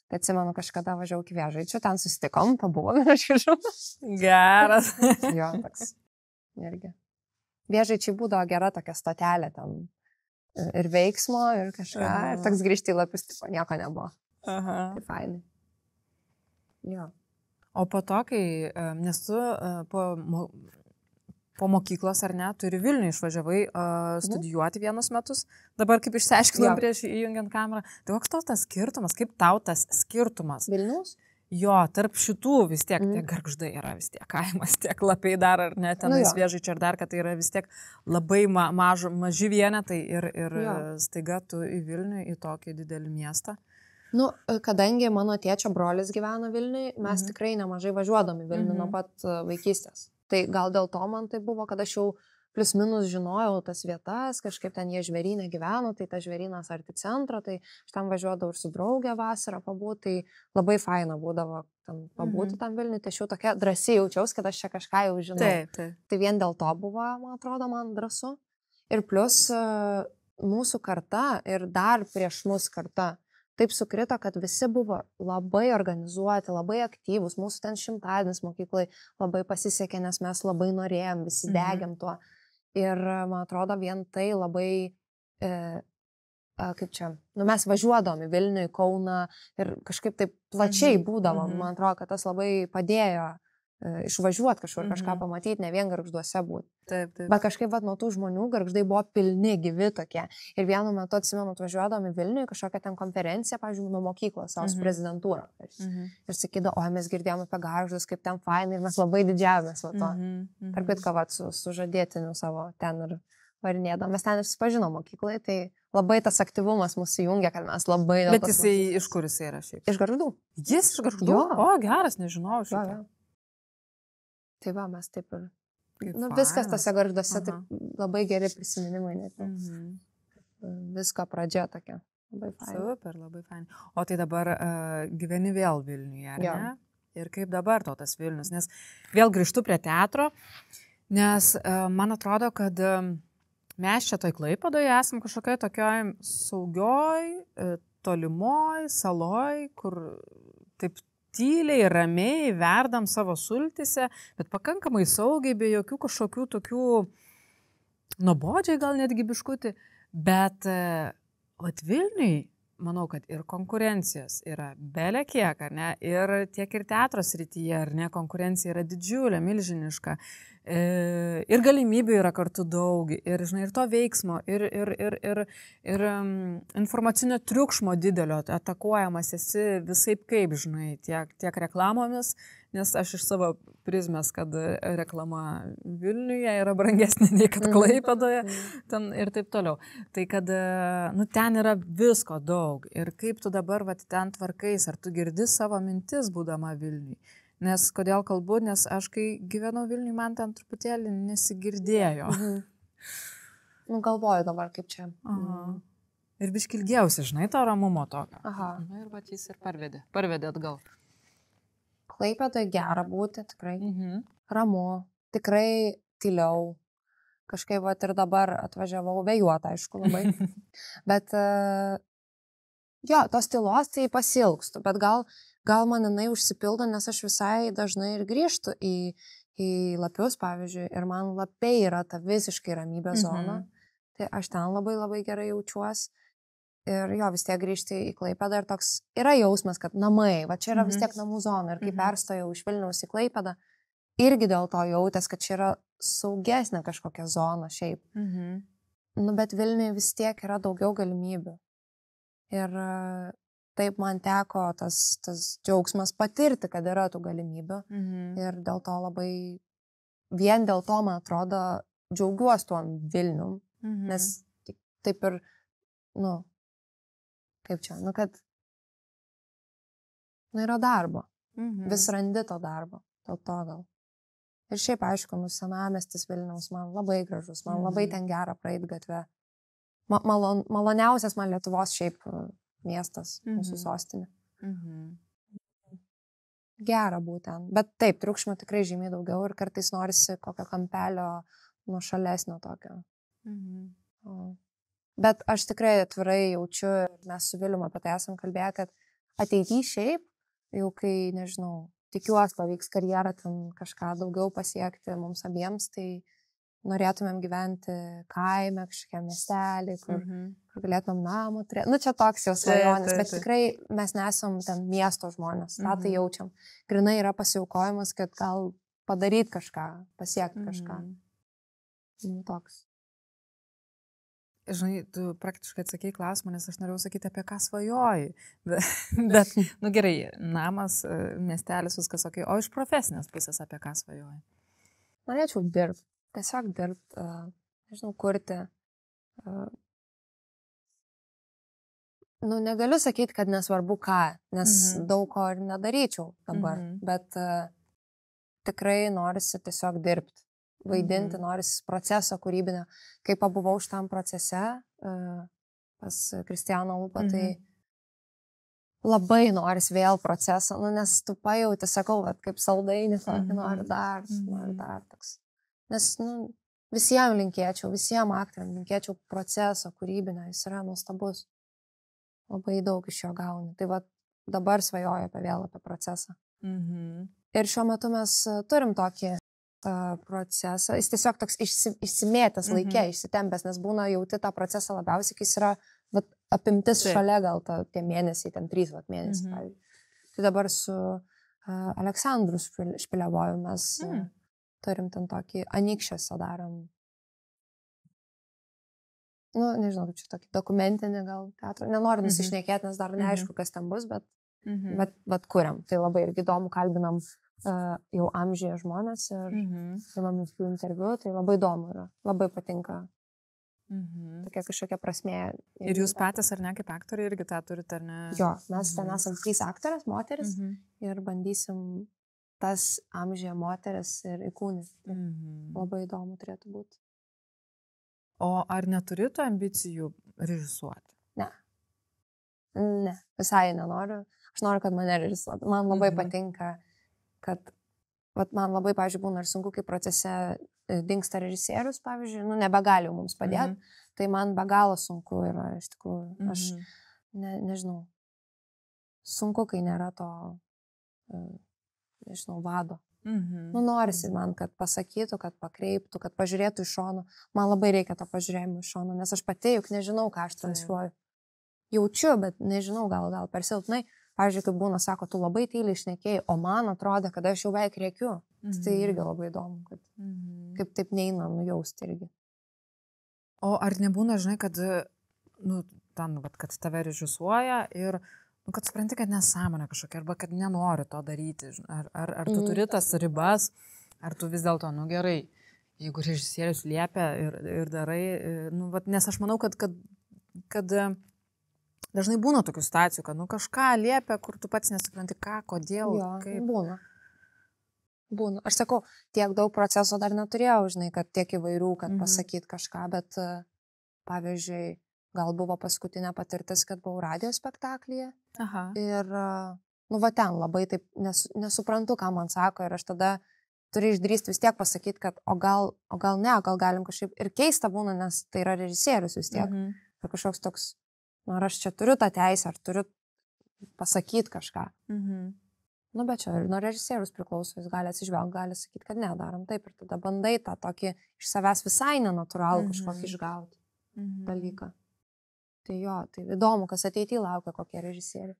Tai atsimenu, kažkada važiavau iki Vėžaičių, ten susitikom, pabuvom ir aš grįžau. Geras. Jo, toks. Irgi. Vėžaičiai būdavo gera tokia stotelė ten. Ir veiksmo, ir kažką. Ir toks grįžti į Lapius, tipo, nieko nebuvo. Tai fainai. Jo. O po to, kai, nes tu po mokyklos ar ne, tu ir Vilnių išvažiavai studijuoti vienus metus. Dabar kaip išsiaiškinom prieš įjungiant kamerą. Tai koks tau tas skirtumas? Kaip tau tas skirtumas? Vilnius? Jo, tarp šitų vis tiek tiek Gargždai yra vis tiek kaimas, tiek Lapiai dar ar ne, tenais Vėžaičiai ar dar, kad tai yra vis tiek labai maži vienetai ir staiga tu į Vilnių, į tokį didelį miestą. Kadangi mano tėčio brolis gyveno Vilniui, mes tikrai nemažai važiuodom į Vilnių nuo pat vaikystės. Tai gal dėl to man tai buvo, kad aš jau plius minus žinojau tas vietas, kažkaip ten jie Žvėryne gyveno, tai tas Žvėrynas arti centro, tai aš tam važiuodavau ir su draugė vasarą pabūti, tai labai faina būdavo tam pabūti tam Vilniui, tai aš jau tokia drąsiai jaučiausi, kad aš čia kažką jau žinau. Tai vien dėl to buvo, man atrodo, man drąsu. Ir plius mūsų karta ir dar prieš mūsų karta taip sukrito, kad visi buvo labai organizuoti, labai aktyvūs, mūsų ten 100-adienis mokyklai labai pasisekė, nes mes labai norėjom, visi degėm tuo. Ir man atrodo, vien tai labai, kaip čia, mes važiuodom į Vilnių, į Kauną ir kažkaip taip plačiai būdavom. Man atrodo, kad tas labai padėjo išvažiuoti kažkur, kažką pamatyti, ne vien Gargžduose būti. Taip. Bet kažkaip nuo tų žmonių Gargždai buvo pilni, gyvi tokie. Ir vienu metu, atsimenu, atvažiuodom į Vilnių, kažkokią ten konferenciją, pavyzdžiui, nuo mokyklos, savo prezidentūrą. Ir sakydavo, mes girdėjome apie Gargždus, kaip ten fainai, ir mes labai didžiavomės to. Tarp kitko, su žadėtiniu savo ten ir varinėdom. Mes ten ir susipažinom mokyklai, tai labai tas aktyvumas mūsų jungia, kad mes labai daug... Bet jisai iš kur jisai yra šiaip? Iš Gargždų. Jis iš Gargždų? O, geras, nežinau šitą. Tai va, mes taip ir... viskas tose Gargžduose, taip labai geri prisiminimai, net. Visko pradžia tokia. Labai fain. Super, labai fain. O tai dabar gyveni vėl Vilniuje, ar ne? Ir kaip dabar tas Vilnius? Nes vėl grįžtu prie teatro, nes man atrodo, kad mes čia toj Klaipėdoje esam kažkokioj tokioj saugioj, tolimoj saloj, kur taip tyliai, ramiai verdam savo sultise, bet pakankamai saugiai, be jokių kažkokių tokių nuobodžiai gal netgi biškutį, bet Vilniui, manau, kad ir konkurencijos yra belė kiek, ar ne, ir tiek ir teatro srityje, ar ne, konkurencija yra didžiulė, milžiniška, ir galimybių yra kartu daug, ir, žinai, ir to veiksmo, ir informacinio triukšmo didelio, atakuojamas esi visaip kaip, žinai, tiek reklamomis, nes aš iš savo prizmės, kad reklama Vilniuje yra brangesnė nei kad Klaipėdoje ten ir taip toliau. Tai kad, ten yra visko daug. Ir kaip tu dabar ten tvarkais, ar tu girdi savo mintis būdama Vilniui? Nes kodėl kalbu, nes aš kai gyvenau Vilniui, man ten truputėlį nesigirdėjo. Galvoju dabar kaip čia. Ir biškilgiausi, žinai, to ramumo tokio. Na ir va jis ir parvedė atgal. Klaipėdoje gera būti, tikrai. Ramu, tikrai tyliau. Kažkaip ir dabar atvažiavau vėjuotą, aišku, labai. Bet tos tylos tai pasilgstu, bet gal man jinai užsipildo, nes aš visai dažnai ir grįžtu į Lapius, pavyzdžiui, ir man Lapiai yra ta visiškai ramybė zona. Tai aš ten labai labai gerai jaučiuosi. Ir vis tiek grįžti į Klaipėdą ir toks yra jausmas, kad namai, va čia yra vis tiek namų zona. Ir kai perstojau iš Vilniaus į Klaipėdą, irgi dėl to jautės, kad čia yra saugesnė kažkokia zona šiaip. Bet Vilniuje vis tiek yra daugiau galimybių. Ir taip man teko tas džiaugsmas patirti, kad yra tų galimybių. Ir dėl to vien dėl to, man atrodo, džiaugiuosi tuom Vilnium. Nes taip ir, kaip čia, kad yra darbo. Vis randi to darbo, dėl to gal. Ir šiaip, aišku, senamiestis Vilniaus man labai gražus, man labai ten gera praeiti gatvę. Maloniausias man Lietuvos šiaip miestas, mūsų sostinė. Gera būtent, bet taip, triukšmo tikrai žymiai daugiau ir kartais norisi kokio kampelio nuošalesnio tokio. Bet aš tikrai atvirai jaučiu, mes su Vilium apie tai esam kalbėję, kad ateityje šiaip, jau kai, nežinau, tikiuosi pavyks karjerą ten kažką daugiau pasiekti mums abiems, tai norėtumėm gyventi kaime, kažkokiam miestelį, kur galėtumėm namą turėti. Čia toks jau svajonės, bet tikrai mes nesam ten miesto žmonės, tai jaučiam. Grinai yra pasiaukojimas, kad gal padaryti kažką, pasiekti kažką. Toks. Žinai, tu praktiškai atsakei klausimą, nes aš norėjau sakyti, apie ką svajoji. Bet gerai, namas, miestelis, viskas ok. O iš profesinės pusės apie ką svajoji? Norėčiau dirbti. Tiesiog dirbti, nežinau, kurti. Negaliu sakyti, kad nesvarbu ką, nes daug ko ir nedaryčiau dabar. Bet tikrai norisi tiesiog dirbti. Vaidinti, norisi proceso kūrybinio. Kai pabuvau šitam procese pas Kristijaną Lupą, tai labai norisi vėl proceso, nes tu pajauti, sakau, kaip saldainis, noriu dar toks. Nes visiems linkėčiau, visiems aktoriams linkėčiau proceso kūrybinio, jis yra nuostabus. Labai daug iš jo gauni. Tai dabar svajoju vėl apie procesą. Ir šiuo metu mes turim tokį procesą. Jis tiesiog toks išsimėtęs laike, išsitempęs, nes būna jauti tą procesą labiausiai, kai jis yra apimtis šalia gal tie mėnesiai, ten 3 mėnesiai. Tai dabar su Aleksandru Špilevoju mes turim ten tokį Anykščiuose darom. Nu, nežinau, kaip čia tokį dokumentinį gal teatrą. Nenoriu nusišnekėti, nes dar neaišku, kas ten bus, bet kuriam. Tai labai irgi įdomu, kalbinam jau amžiuje žmonės ir imam jų interviu, tai labai įdomu yra, labai patinka. Tokia kažkokia prasmė. Ir jūs patys ar ne, kaip aktoriai irgi tą turite, ar ne? Jo, mes ten esam 3 aktorės, moteris ir bandysim tas amžiuje moteris ir įkūnyti. Labai įdomu turėtų būti. O ar neturite ambicijų režisuoti? Ne, visai nenoriu. Aš noriu, kad mane režisuotų. Man labai patinka, kad man labai, pavyzdžiui, būna ir sunku, kai procese dingsta režisierius, pavyzdžiui, nebegali mums padėti, tai man be galo sunku yra, iš tikrųjų. Aš nežinau, sunku, kai nėra to, nežinau, vado. Norisi man, kad pasakytų, kad pakreiptų, kad pažiūrėtų iš šono. Man labai reikia to pažiūrėjimo iš šono, nes aš pati juk nežinau, ką aš transliuoju. Jaučiu, bet nežinau, gal per silpnai. Pavyzdžiui, kaip būna, sako, tu labai tyliai šnekėjai, o man atrodo, kad aš jau beveik rėkiu. Tai irgi labai įdomu, kad kaip taip neina nujausti irgi. O ar nebūna, žinai, kad, kad tave režisuoja ir, kad supranti, kad nesąmonė kažkokia, arba kad nenori to daryti. Ar tu turi tas ribas, ar tu vis dėlto, gerai, jeigu režisierius liepia ir darai, nes aš manau, kad dažnai būna tokių situacijų, kad kažką liepia, kur tu pats nesupranti, ką, kodėl, kaip. Būna. Aš sakau, tiek daug proceso dar neturėjau, žinai, kad tiek įvairių, kad pasakyti kažką, bet pavyzdžiui, gal buvo paskutinė patirtis, kad buvau radijo spektaklyje. Ir, ten labai taip nesuprantu, ką man sako, ir aš tada turiu išdrįsti vis tiek pasakyti, kad o gal ne, gal galim kažkaip ir keista būna, nes tai yra režisierius vis tiek. Ir kažkoks toks, ar aš čia turiu tą teisę, ar turiu pasakyti kažką. Bet čia ir nuo režisierius priklauso, jis gali atsižvelgti, gali sakyti, kad ne, darom taip, ir tada bandai tą tokį iš savęs visai nenatūralų kažkokį išgauti dalyką. Tai tai įdomu, kas ateityje laukia, kokie režisieriai.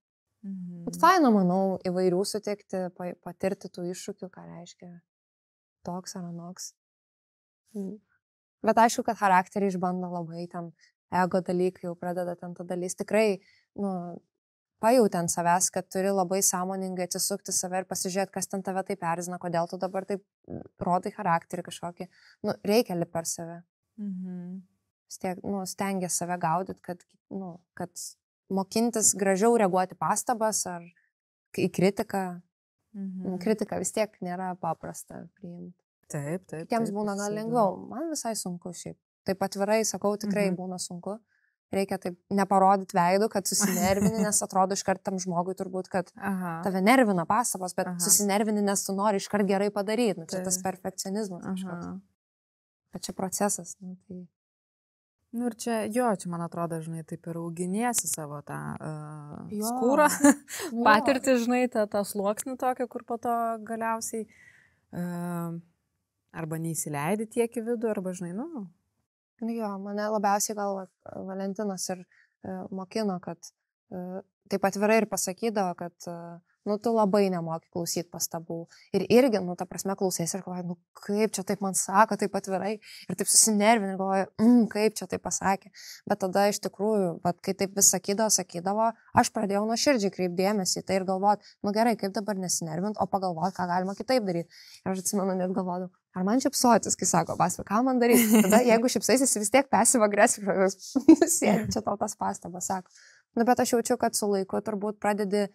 Bet faina, manau, įvairių sutikti, patirti tų iššūkių, ką reiškia toks ar anoks. Bet aišku, kad charakterį išbando labai, ten ego dalykai jau pradeda ten ta dalis. Tikrai, pajauti ant savęs, kad turi labai sąmoningai atsisukti save ir pasižiūrėti, kas ten tave taip erzina, kodėl tu dabar taip rodai charakterį kažkokį. Reikia lipti per save. Stengia save gaudyti, kad mokintis gražiau reaguoti pastabas ar į kritiką. Kritika vis tiek nėra paprasta priimti. Taip. Tiems būna gal lengviau. Man visai sunku šiaip. Taip atvirai sakau, tikrai būna sunku. Reikia taip neparodyti veidų, kad susinervini, nes atrodo iškart tam žmogui turbūt, kad tave nervina pastabos, bet susinervini, nes tu nori iškart gerai padaryti. Čia tas perfekcionizmas kažkoks. Bet čia procesas. Ir čia, čia man atrodo, žinai, taip ir auginiesi savo tą skūrą, patirtį, žinai, tą sluoksnį tokią, kur po to galiausiai arba neįsileidi tiek į vidų, arba, žinai, mane labiausiai gal Valentinas ir mokino, kad taip atvirai ir pasakydavo, kad tu labai nemoki klausyti pastabų. Ir irgi, ta prasme, klausėsi ir galvoju, kaip čia taip man sako, taip atvirai. Ir taip susinervini ir galvoju, kaip čia taip pasakė. Bet tada iš tikrųjų, kai taip vis sakydavo, aš pradėjau nuoširdžiai kreipdėmėsi į tai ir galvoti, gerai, kaip dabar nesinervint, o pagalvoti, ką galima kitaip daryti. Ir aš atsimenu, net galvodavau, ar man šipsotis, kai sako, pasva, ką man daryti. Tada, jeigu šipsaisi, vis tiek pasyv agresiv, sėdi, čia tau tas pastabas sako. Bet aš jaučiu, kad su laiku turbūt pradedi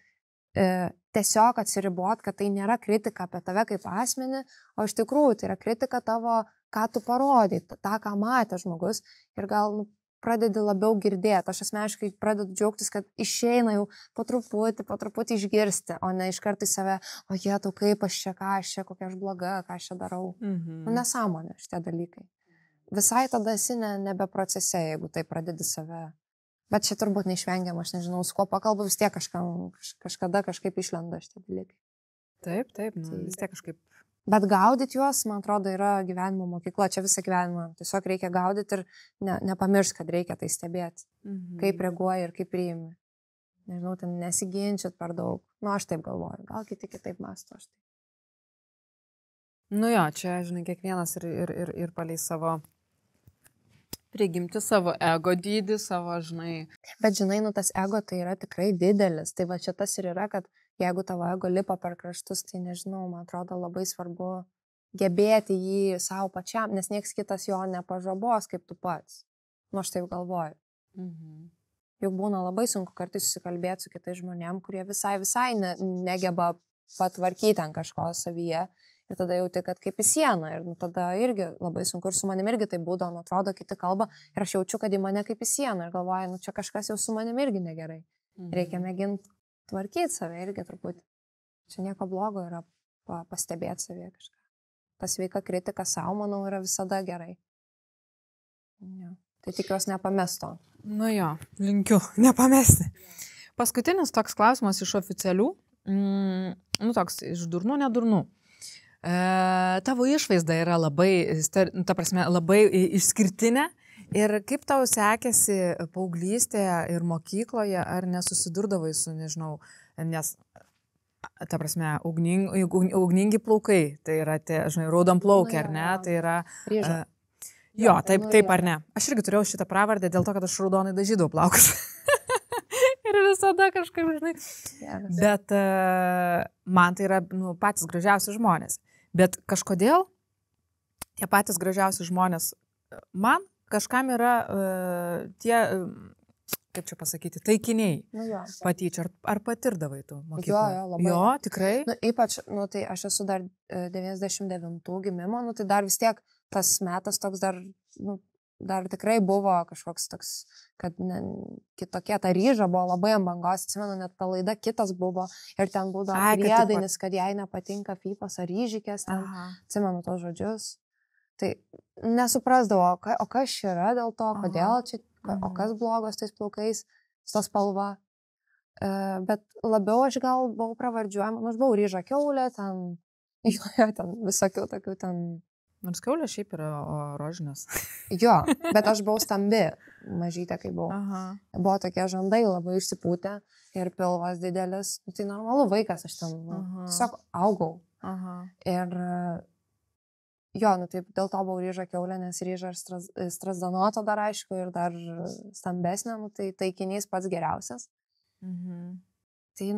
tiesiog atsiribot, kad tai nėra kritika apie tave kaip asmenį, o iš tikrųjų tai yra kritika tavo, ką tu parodai, tą, ką matė žmogus ir gal pradedi labiau girdėti. Aš asmeniškai pradedu džiaugtis, kad išeina jau po truputį išgirsti, o ne iš karto į save, o jetau, kaip aš čia, ką aš čia, kokia aš bloga, ką aš čia darau. Nesąmonė šitie dalykai. Visai tada esi nebe procese, jeigu tai pradedi save. Bet čia turbūt neišvengiama, aš nežinau, su kuo pakalbu, vis tiek kažkada kažkaip išlenda šitie dalykai. Taip, vis tiek kažkaip Bet gaudyti juos, man atrodo, yra gyvenimo mokykla, čia visą gyvenimą. Tiesiog reikia gaudyti ir nepamiršti, kad reikia tai stebėti. Kaip reaguoji ir kaip priimi. Nežinau, ten nesiginčyt per daug. Nu, aš taip galvoju. Gal kiti kitaip mąsto aš taip. Nu jo, čia, žinai, kiekvienas ir paleis savo prigimti, savo ego dydį, savo, žinai. Bet, žinai, nu, tas ego tai yra tikrai didelis. Tai va čia tas ir yra, kad jeigu tavo ego lipa per kraštus, tai nežinau, man atrodo labai svarbu gebėti jį savo pačiam, nes nieks kitas jo nepažabos kaip tu pats. Nu, aš taip galvoju. Juk būna labai sunku kartais susikalbėti su kitais žmonėm, kurie visai negeba patvarkyti ant kažko savyje. Ir tada jauti, kad kaip į sieną. Ir tada irgi labai sunku. Ir su manim irgi tai būdavo, man atrodo, kiti kalba. Ir aš jaučiu, kad į mane kaip į sieną. Ir galvoju, nu čia kažkas jau su manim irgi negerai. Reikia mėginti tvarkyti save irgi truputį. Čia nieko blogo yra pastebėti savyje kažką. Ta sveika kritika savo, manau, yra visada gerai. Ja. Tai tikiuosi nepamesto. Nu jo, linkiu nepamesti. Paskutinis toks klausimas iš oficialių. Nu toks iš durnų, nedurnų. Tavo išvaizda yra labai, ta prasme, labai išskirtinė. Ir kaip tau sekėsi paauglystėje ir mokykloje, ar nesusidurdavai su, nežinau, nes, ta prasme, ugningi plaukai, tai yra, žinai, raudonplaukiai, ar ne, tai yra... Jo, taip ar ne. Aš irgi turėjau šitą pravardę dėl to, kad aš raudonai dažydavau plaukus. Ir visada kažkaip, žinai. Bet man tai yra patys gražiausi žmonės. Bet kažkodėl tie patys gražiausi žmonės man kažkam yra tie, kaip čia pasakyti, taikiniai patyčia. Ar patirdavai tu mokykloje? Jo, labai. Jo, tikrai? Nu, ypač, tai aš esu dar 99 gimimo, tai dar vis tiek tas metas toks dar tikrai buvo kažkoks toks, kad kitokie, ta ryža buvo labai ant bangos, atsimenu, net ta laida kitas buvo ir ten būdavo priedainis, kad jai nepatinka fyfos ar ryžikės, ten atsimenu tos žodžius. Tai nesuprasdavo, o kas yra dėl to, kodėl čia, o kas blogos tais plaukais, ta spalva. Bet labiau aš gal buvau pravardžiuojama, aš buvau ryža kiaulė, ten visokių tokių ten. Nors kiaulė šiaip yra rožinės. Jo, bet aš buvau stambi, mažytė kai buvau. Buvo tokie žandai labai išsipūtę ir pilvas didelis. Tai normalu vaikas, aš ten tiesiog augau. Ir jo, taip dėl to buvau ryža kiaulė, nes ryža ir strazdanoto dar aišku ir dar stambesnė, tai taikinys pats geriausias. Tai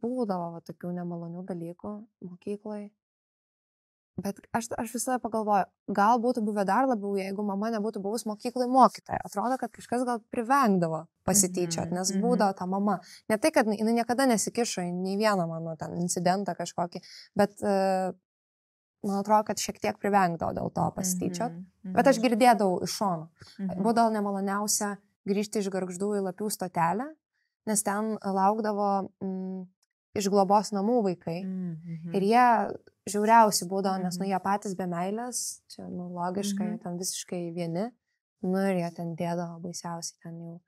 būdavo tokių nemalonių dalykų mokyklai. Bet aš visada pagalvoju, gal būtų buvę dar labiau, jeigu mama nebūtų buvus mokyklai mokytoja. Atrodo, kad kažkas gal privengdavo pasityčiot, nes būdavo ta mama. Ne tai, kad jinai niekada nesikišo į nei vieną mano ten incidentą kažkokį, bet man atrodo, kad šiek tiek privengdavo dėl to pasityčiot. Bet aš girdėdavau iš šono. Būdavo nemaloniausia grįžti iš Gargždų į Lapių stotelę, nes ten laukdavo iš globos namų vaikai. Ir jie žiauriausi būdavo, nes jie patys be meilės, čia logiškai, jie ten visiškai vieni, ir jie ten dėdavo baisiausiai ten jau.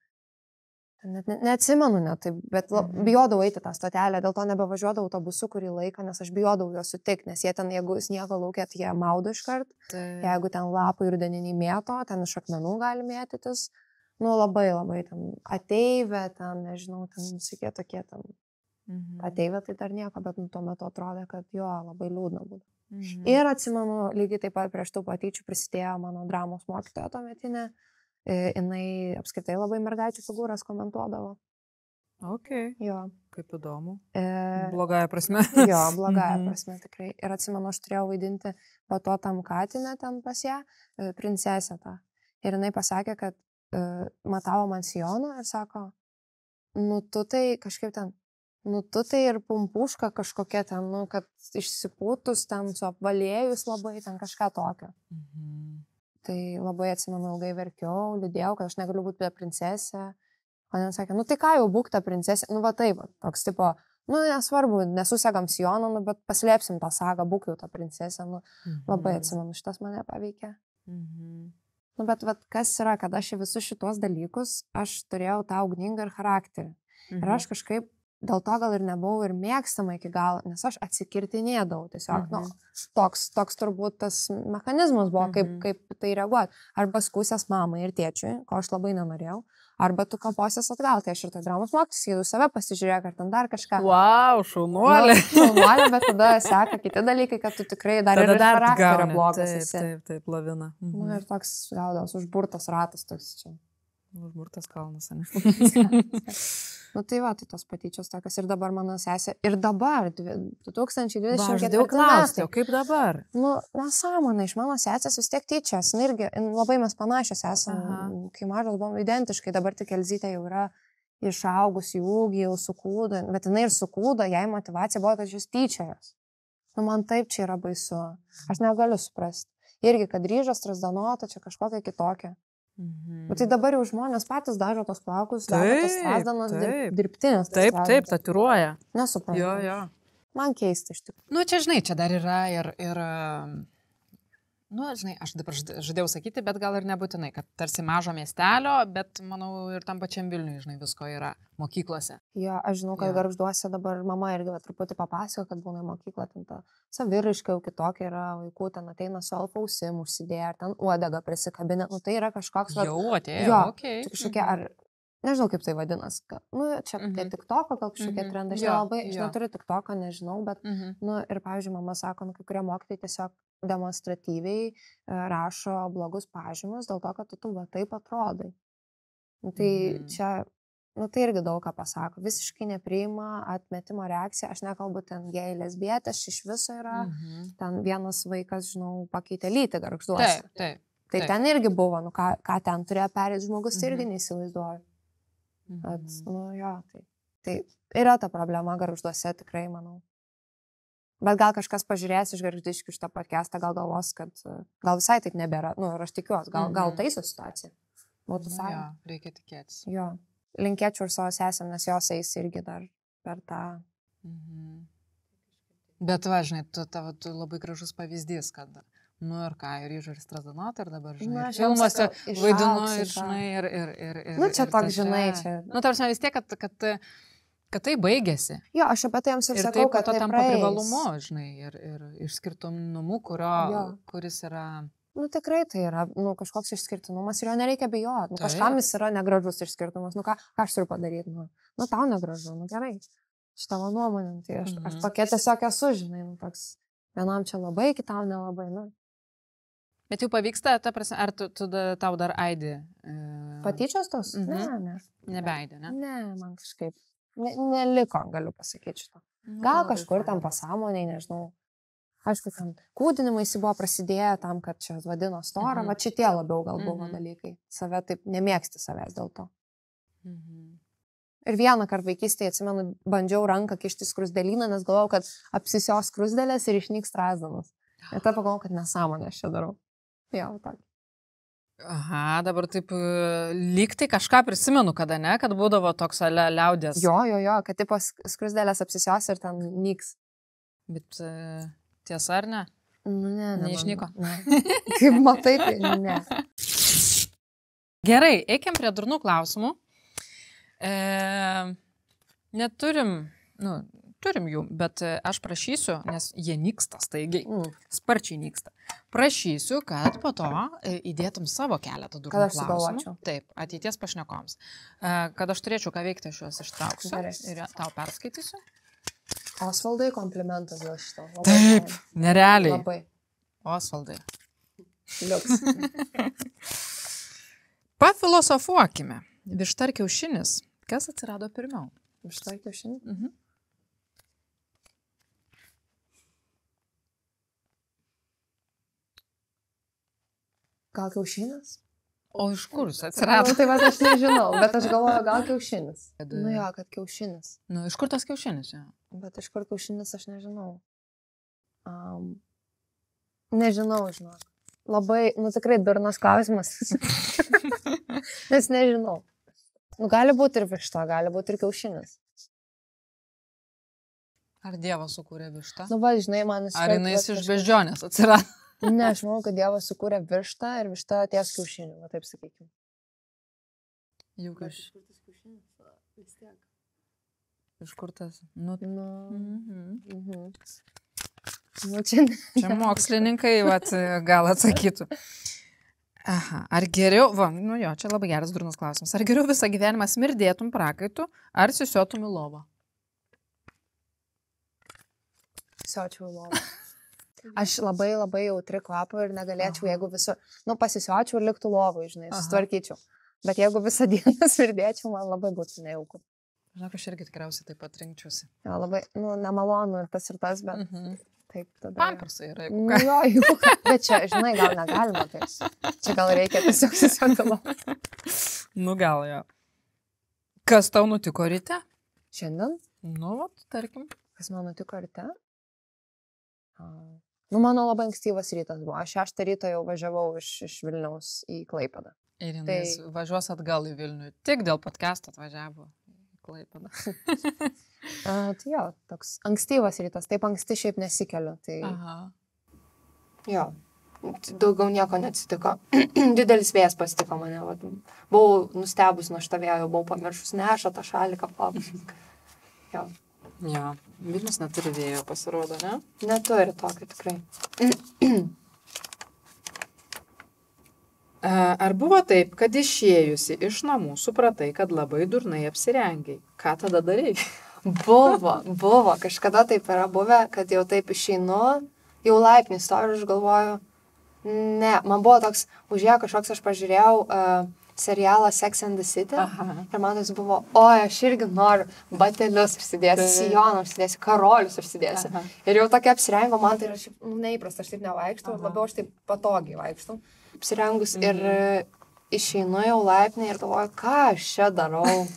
Neatsimenu net, bet bijodavau eiti tą stotelę, dėl to nebevažiuodavau autobusu kurį laiką, nes aš bijodavau juos sutikti, nes jie ten, jeigu sniego laukėt, jie maudo iškart, jeigu ten lapai rudeniniai mėto, ten iš akmenų gali mėtytis, labai ten ateivė, ten, nežinau, ten visokie tokie ten. Ateivė tai dar nieko, bet tuo metu atrodė, kad jo, labai liūdna būtų. Ir atsimenu, lygiai taip pat prieš tų patyčių prisidėjo mano dramos mokytoja tuometinė. Jinai apskritai labai mergaičių figūras komentuodavo. Ok. Jo. Kaip įdomu. Blogąja prasme. Jo, blogąja prasme tikrai. Ir atsimenu, aš turėjau vaidinti patuotam katinę ten pas ją, princesę tą. Ir jinai pasakė, kad matavo man sijoną ir sako, tu tai kažkaip ten, tu tai ir pumpuška kažkokia ten, kad išsipūtus ten su apvalėjus labai ten kažką tokio. Tai labai atsimenu, ilgai verkiau, liūdėjau, kad aš negaliu būti be princesė. O jis sakė, tai ką jau būk ta princesė, va taip, toks tipo, nesvarbu, nesusegam sijoną, bet paslėpsim tą sagą, būk jau ta princesė, labai atsimenu, šitas mane paveikė. Bet kas yra, kad aš visus šitos dalykus, aš turėjau tą ugningą ir charakterį. Ir aš kažkaip dėl to gal ir nebuvau ir mėgstama iki galo, nes aš atsikirtinėdavau tiesiog. Nu, toks turbūt tas mechanizmas buvo, kaip tai reaguoti. Arba skūsės mamai ir tėčiui, ko aš labai nenorėjau, arba tu kaposies atgal, tai aš ir tai dramos mokytis, jeigu save pasižiūrėk, ar ten dar kažką. Wow, šaunuolė. Šaunuolė, bet tada seka kiti dalykai, kad tu tikrai dar ir charakterio blogas. Taip, lavina. Nu, ir toks gaudaus užburtas ratas toks čia. Užburtas kalnas, ne? Nu tai va, tai tos patyčios tokios ir dabar mano sesė, ir dabar, 2024 metai. Kaip dabar? Nu, nesąmonė, iš mano sesės vis tiek tyčias, irgi labai mes panašios esame, kai mažos buvom identiškai, dabar tik Elzytė jau yra išaugus į ūgį, jau sukūdo, bet jinai ir sukūdo, jai motivacija buvo, kad šis tyčias. Nu, man taip čia yra baisu, aš negaliu suprasti. Irgi, kad ryžo Strazdanota, čia kažkokia kitokia. Bet tai dabar jau žmonės patys dažo tos plaukus, dažo tos Strazdanos dirbtinės. Taip, tatuiruoja. Nesuprantu. Jo. Man keista iš tikrųjų. Nu, čia, žinai, čia dar yra ir nu, žinai, aš dabar žadėjau sakyti, bet gal ir nebūtinai, kad tarsi mažo miestelio, bet manau ir tam pačiam Vilniui, žinai, visko yra mokyklose. Jo, aš žinau, kad Gargžduose dabar mama irgi truputį papasako, kad būna mokykla, ten ta saviraiška jau kitokia yra, vaikų ten ateina su alfausim užsidėję, ar ten uodega prisikabinę, nu tai yra kažkoks... Jau atėjo, okei. Kažkokie, ar... Nežinau, kaip tai vadinas. Nu, čia tie TikToko, gal kažkokie trendai. Aš neturiu TikToko, nežinau, bet, nu, ir, pavyzdžiui, mama sako, nu, kai kurie mokytojai tiesiog demonstratyviai rašo blogus pažymus dėl to, kad tu va taip atrodai. Nu, tai čia, nu, tai irgi daug ką pasako. Visiškai nepriima atmetimo reakciją. Aš nekalbu ten gėjai lesbietės, iš viso yra. Ten vienas vaikas, žinau, pakeitė lytį Gargžduose. Taip. Tai ten irgi buvo, nu, ką ten turėjo perėti žmogus, irgi neįsivaizduoju. Bet, nu, jo, tai yra ta problema Gargžduose, tikrai, manau. Bet gal kažkas pažiūrės iš Gargždiškių šitą podcastą, gal galvos, kad gal visai taip nebėra. Nu, ir aš tikiuosi, gal taiso situacija. Būtų visai. Jo, reikia tikėtis. Jo. Linkėčiau ir savo sesėm, nes jos eis irgi dar per tą. Bet, va, žinai, tu labai gražus pavyzdys, kad, nu ir ką, ir Ryžo ir Strazdanota, ir dabar, žinai, filmuose vaidinu, ir, žinai, ir... Nu, čia toks, žinai, čia... Nu, tarsi vis tiek, kad tai baigėsi. Jo, aš apie tai jums ir sakau, kad to tampa privalumu, žinai, ir išskirtinumu, kuris yra... Nu, tikrai tai yra, nu, kažkoks išskirtinumas ir jo nereikia bijoti. Nu, kažkam jis yra negražus išskirtinumas. Nu, ką aš turiu padaryti? Nu, tau negražu, nu, gerai. Šitavo nuomonė, tai aš tokia tiesiog esu, žinai, nu, toks, vienam čia labai, kitam nelabai, nu. Bet jau pavyksta, ta prasme, ar tau dar aidi? Patyčios tos? Ne. Nebeaidi, ne? Ne, man kažkaip. Neliko, galiu pasakyti šito. Gal kažkur tam pasąmoniai, nežinau. Aišku, ten kūdinimai buvo prasidėję tam, kad čia vadino storą, va šitie labiau gal buvo dalykai. Save taip nemėgsti savęs dėl to. Ir vieną kartą vaikystėje, atsimenu, bandžiau ranką kišti skruzdėlyną, nes galvojau, kad apsisios skruzdėlės ir išnyks Strazdanos. Ir tą pagalvojau, kad nesąmonę aš čia darau. Jau, tokį. Aha, dabar taip lyg tai kažką prisimenu, kada ne, kad būdavo toks liaudės. Jo, kad tipo skruzdėlės apsisios ir ten nyks. Bet tiesa ar ne? Nu, ne. Neišnyko? Ne. Kaip matai, tai ne. Gerai, eikim prie durnų klausimų. Neturim, turim jų, bet aš prašysiu, nes jie nyksta staigiai, sparčiai nyksta. Prašysiu, kad po to įdėtum savo keletą durnų klausimų. Kad aš sugalvočiau. Taip, ateities pašnekoms. Kad aš turėčiau ką veikti, aš juos ištrauksiu ir tau perskaitysiu. Osvaldai komplimentas dėl šito. Taip, nerealiai. Labai. Osvaldai. Liuks. Pafilosofuokime. Višta ar kiaušinis? Kas atsirado pirmiau? Višta ar kiaušinis? Gal kiaušinis? O iš kur jis atsirado? Tai aš nežinau, bet aš galvoju, gal kiaušinis. Nu jo, kad kiaušinis. Nu, iš kur tas kiaušinis, jo? Bet iš kur kiaušinis aš nežinau. Nežinau, žinok. Labai, tikrai durnas klausimas. Nes nežinau. Gali būti ir višta, gali būti ir kiaušinis. Ar Dievas sukūrė vištą? Žinai, man ar jinai iš beždžionės atsirado? Ne, aš manau, kad Dievas sukūrė vištą ir višta atėjęs kiaušinių, va taip sakykime. Jau kiaušinis. Iš kur tas? Nu, čia mokslininkai gal atsakytų. Aha, ar geriau, čia labai geras durnas klausimas. Ar geriau visą gyvenimą smirdėtum prakaitu, ar sisiotum į lovą? Sisiočiau į lovą. Aš labai jautri kvapą ir negalėčiau, jeigu visą, pasisiočiau ir liktų lovai, žinai, sustvarkyčiau. Bet jeigu visą dieną smirdėčiau, man labai būtų nejauku. Žinok, aš irgi tikriausiai taip pat rinkčiausi. Jo, labai, nemalonu ir tas, bet taip tada. Pampersai yra, jeigu ką. Bet čia, žinai, gal negalima taip. Čia gal reikia tiesiog sisioti lovą. Gal jo. Kas tau nutiko ryte? Šiandien? Tarkim. Kas man nutiko ryte? Mano labai ankstyvas rytas buvo. Aš 6 ryto jau važiavau iš Vilniaus į Klaipėdą. Ir jis važiuos atgal į Vilnių. Tik dėl podcast'o atvažiavo į Klaipėdą. Tai jo, toks ankstyvas rytas. Taip anksti šiaip nesikeliu. Tai... Jo, daugiau nieko neatsitiko. Didelis vėjas pasitiko mane. Buvau nustebus nuo šitą vėjo, buvau pamiršus nešą tą šaliką plapus. Jo. Jo, Vilnius neturi vėjo, pasirodo, ne? Neturi tokio tikrai. Ar buvo taip, kad išėjusi iš namų supratai, kad labai durnai apsirengiai? Ką tada darai? Buvo. Kažkada taip yra buvę, kad jau taip išeinu, jau laipnį stoviu ir aš galvoju, ne, man buvo toks, užėjo kažkoks, aš pažiūrėjau serialą Sex and the City. Ir man tas buvo, aš irgi noriu batelius užsidėsiu, sijoną užsidėsiu, karolius užsidėsiu. Ir jau tokia apsirengo, man tai yra neįprasta, aš taip nevaikštau, labiau aš taip patogiai vaikštau. Apsirengus ir išeinu jau laipnį ir galvoju, ką aš čia darau.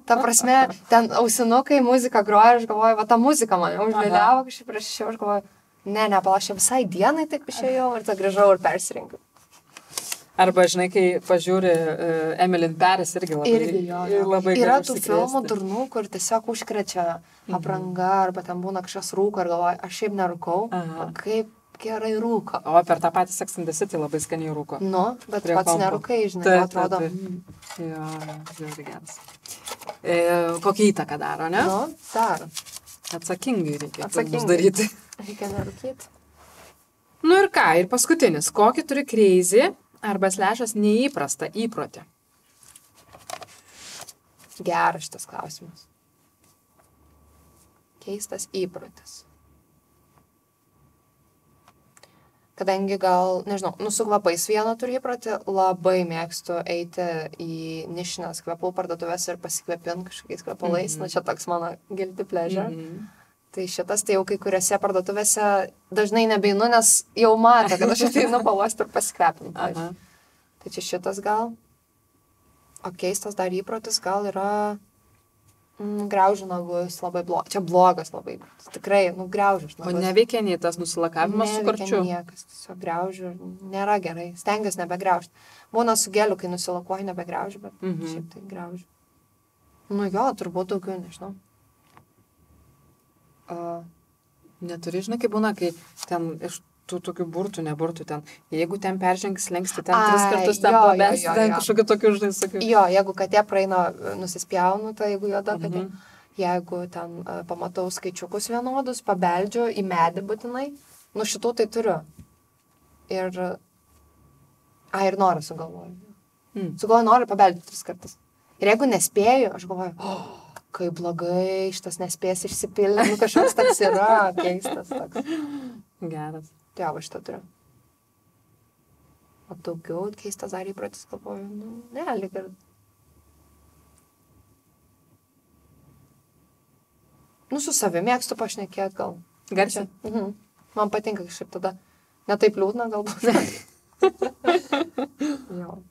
Ta prasme, ten ausinukai, muzika groja ir aš galvoju, ta muzika mane užliūliavo kažkaip prieš išėjau, aš galvoju, nepalašė visai dienai taip išėjau ir tada grįžau ir persirengiau. Arba, žinai, kai pažiūri Emily in Paris irgi labai yra tų filmų durnų, kur tiesiog užkrečia apranga, arba ten būna kažkas rūko ir galvoja, aš šiaip nerūkau, kaip gerai rūko. O per tą patį Sex and the City labai skaniai rūko. Bet pats nerūkai, žinai, atrodo. Jo, žiūrėjau geras. Kokią įtaką daro, ne? Daro. Atsakingai reikia daryti. Reikia nerūkyti. Ir ką, ir paskutinis, kokį turi crazy arba slešas neįprastą įprotį? Geras šitas klausimas. Keistas įprotis. Kadangi gal, nežinau, su kvapais vieną turiu įprotį, labai mėgstu eiti į nišines kvepalų parduotuvės ir pasikvepinti kažkokiais kvepalais. Čia toks mano guilty pleasure. Tai šitas, tai jau kai kuriuose parduotuvėse dažnai nebeinu, nes jau matė, kad aš ateinu pavosti ir pasikvepinti. Tai čia šitas gal. O keistas dar įprotis gal yra graužiu nagus labai blogas. Čia blogas labai. Tikrai, graužiu nagus. O neveikia nei tas nusilakavimas su karčiu? Neveikia niekas. Tiesiog graužiu. Nėra gerai. Stengiuosi nebegraužti. Būna su geliu, kai nusilakuoju, nebegraužiu, bet šiaip tai graužiu. Turbūt daugiau, nežinau. Neturi, žinai, kaip būna, kai ten iš tų tokių burtų, neburtų ten, jeigu ten peržengis lengsti, ten 3 kartus ten pabesti, ten kažkokiu tokiu, žinai, sakiau. Jo, jeigu katė praeina, nusispjaunu, tai jeigu juoda katė, jeigu ten pamatau skaičiukus vienodus, pabeldžiu į medį būtinai, šitų tai turiu. Ir noriu sugalvoju. Sugalvoju, noriu pabeldžiu 3 kartus. Ir jeigu nespėju, aš galvoju, kaip blogai, šitas nespės išsipildyti, kažkoks toks yra, keistas toks. Geras. Tai va šitą turiu. O daugiau keistas dar įprotis, galvoju, lyg ir... Su savimi mėgstu pašnekėti gal. Garsiai? Man patinka kažkaip tada. Ne taip liūdna galbūt. Jo.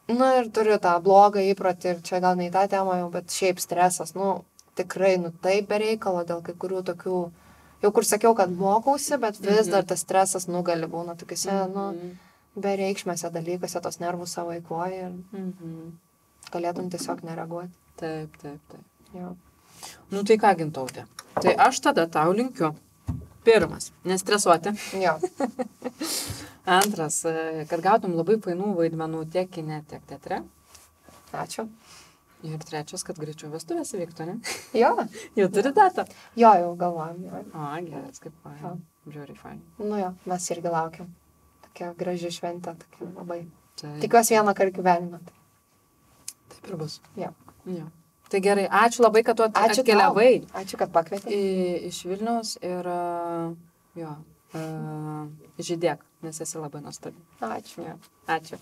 Ir turiu tą blogą įprotį ir čia gal ne į tą temą jau, bet šiaip stresas, tikrai, taip bereikalo dėl kai kurių tokių, jau kur sakiau, kad mokausi, bet vis dar tas stresas nugali būna tokiuose, bereikšmėse dalykuose, tos nervus savo eikvoja ir galėtum tiesiog nereaguoti. Taip. Jo. Tai ką, Gintautė? Tai aš tada tau linkiu. Pirmas, nestresuoti. Jo. Antras, kad gautum labai fainų vaidmenų tiek kine, tiek teatre. Ačiū. Ir trečias, kad greičiau vestuvės įvyktų, ne? Jo. Jau turi datą? Jo, jau galvojam. Jo. O, geras, kaip fain. Žiūri fain. Nu jo, mes irgi laukiam. Tokia graži šventė, tokia labai. Tai... Tikiuosi vieną kartą gyvenimą. Taip ir bus. Jo. Jo. Tai gerai, ačiū labai, kad tu Ačiū atkeliavai. Ačiū, kad pakvietei. Iš Vilniaus ir žydėk, nes esi labai nuostabi. Ačiū. Jo. Ačiū.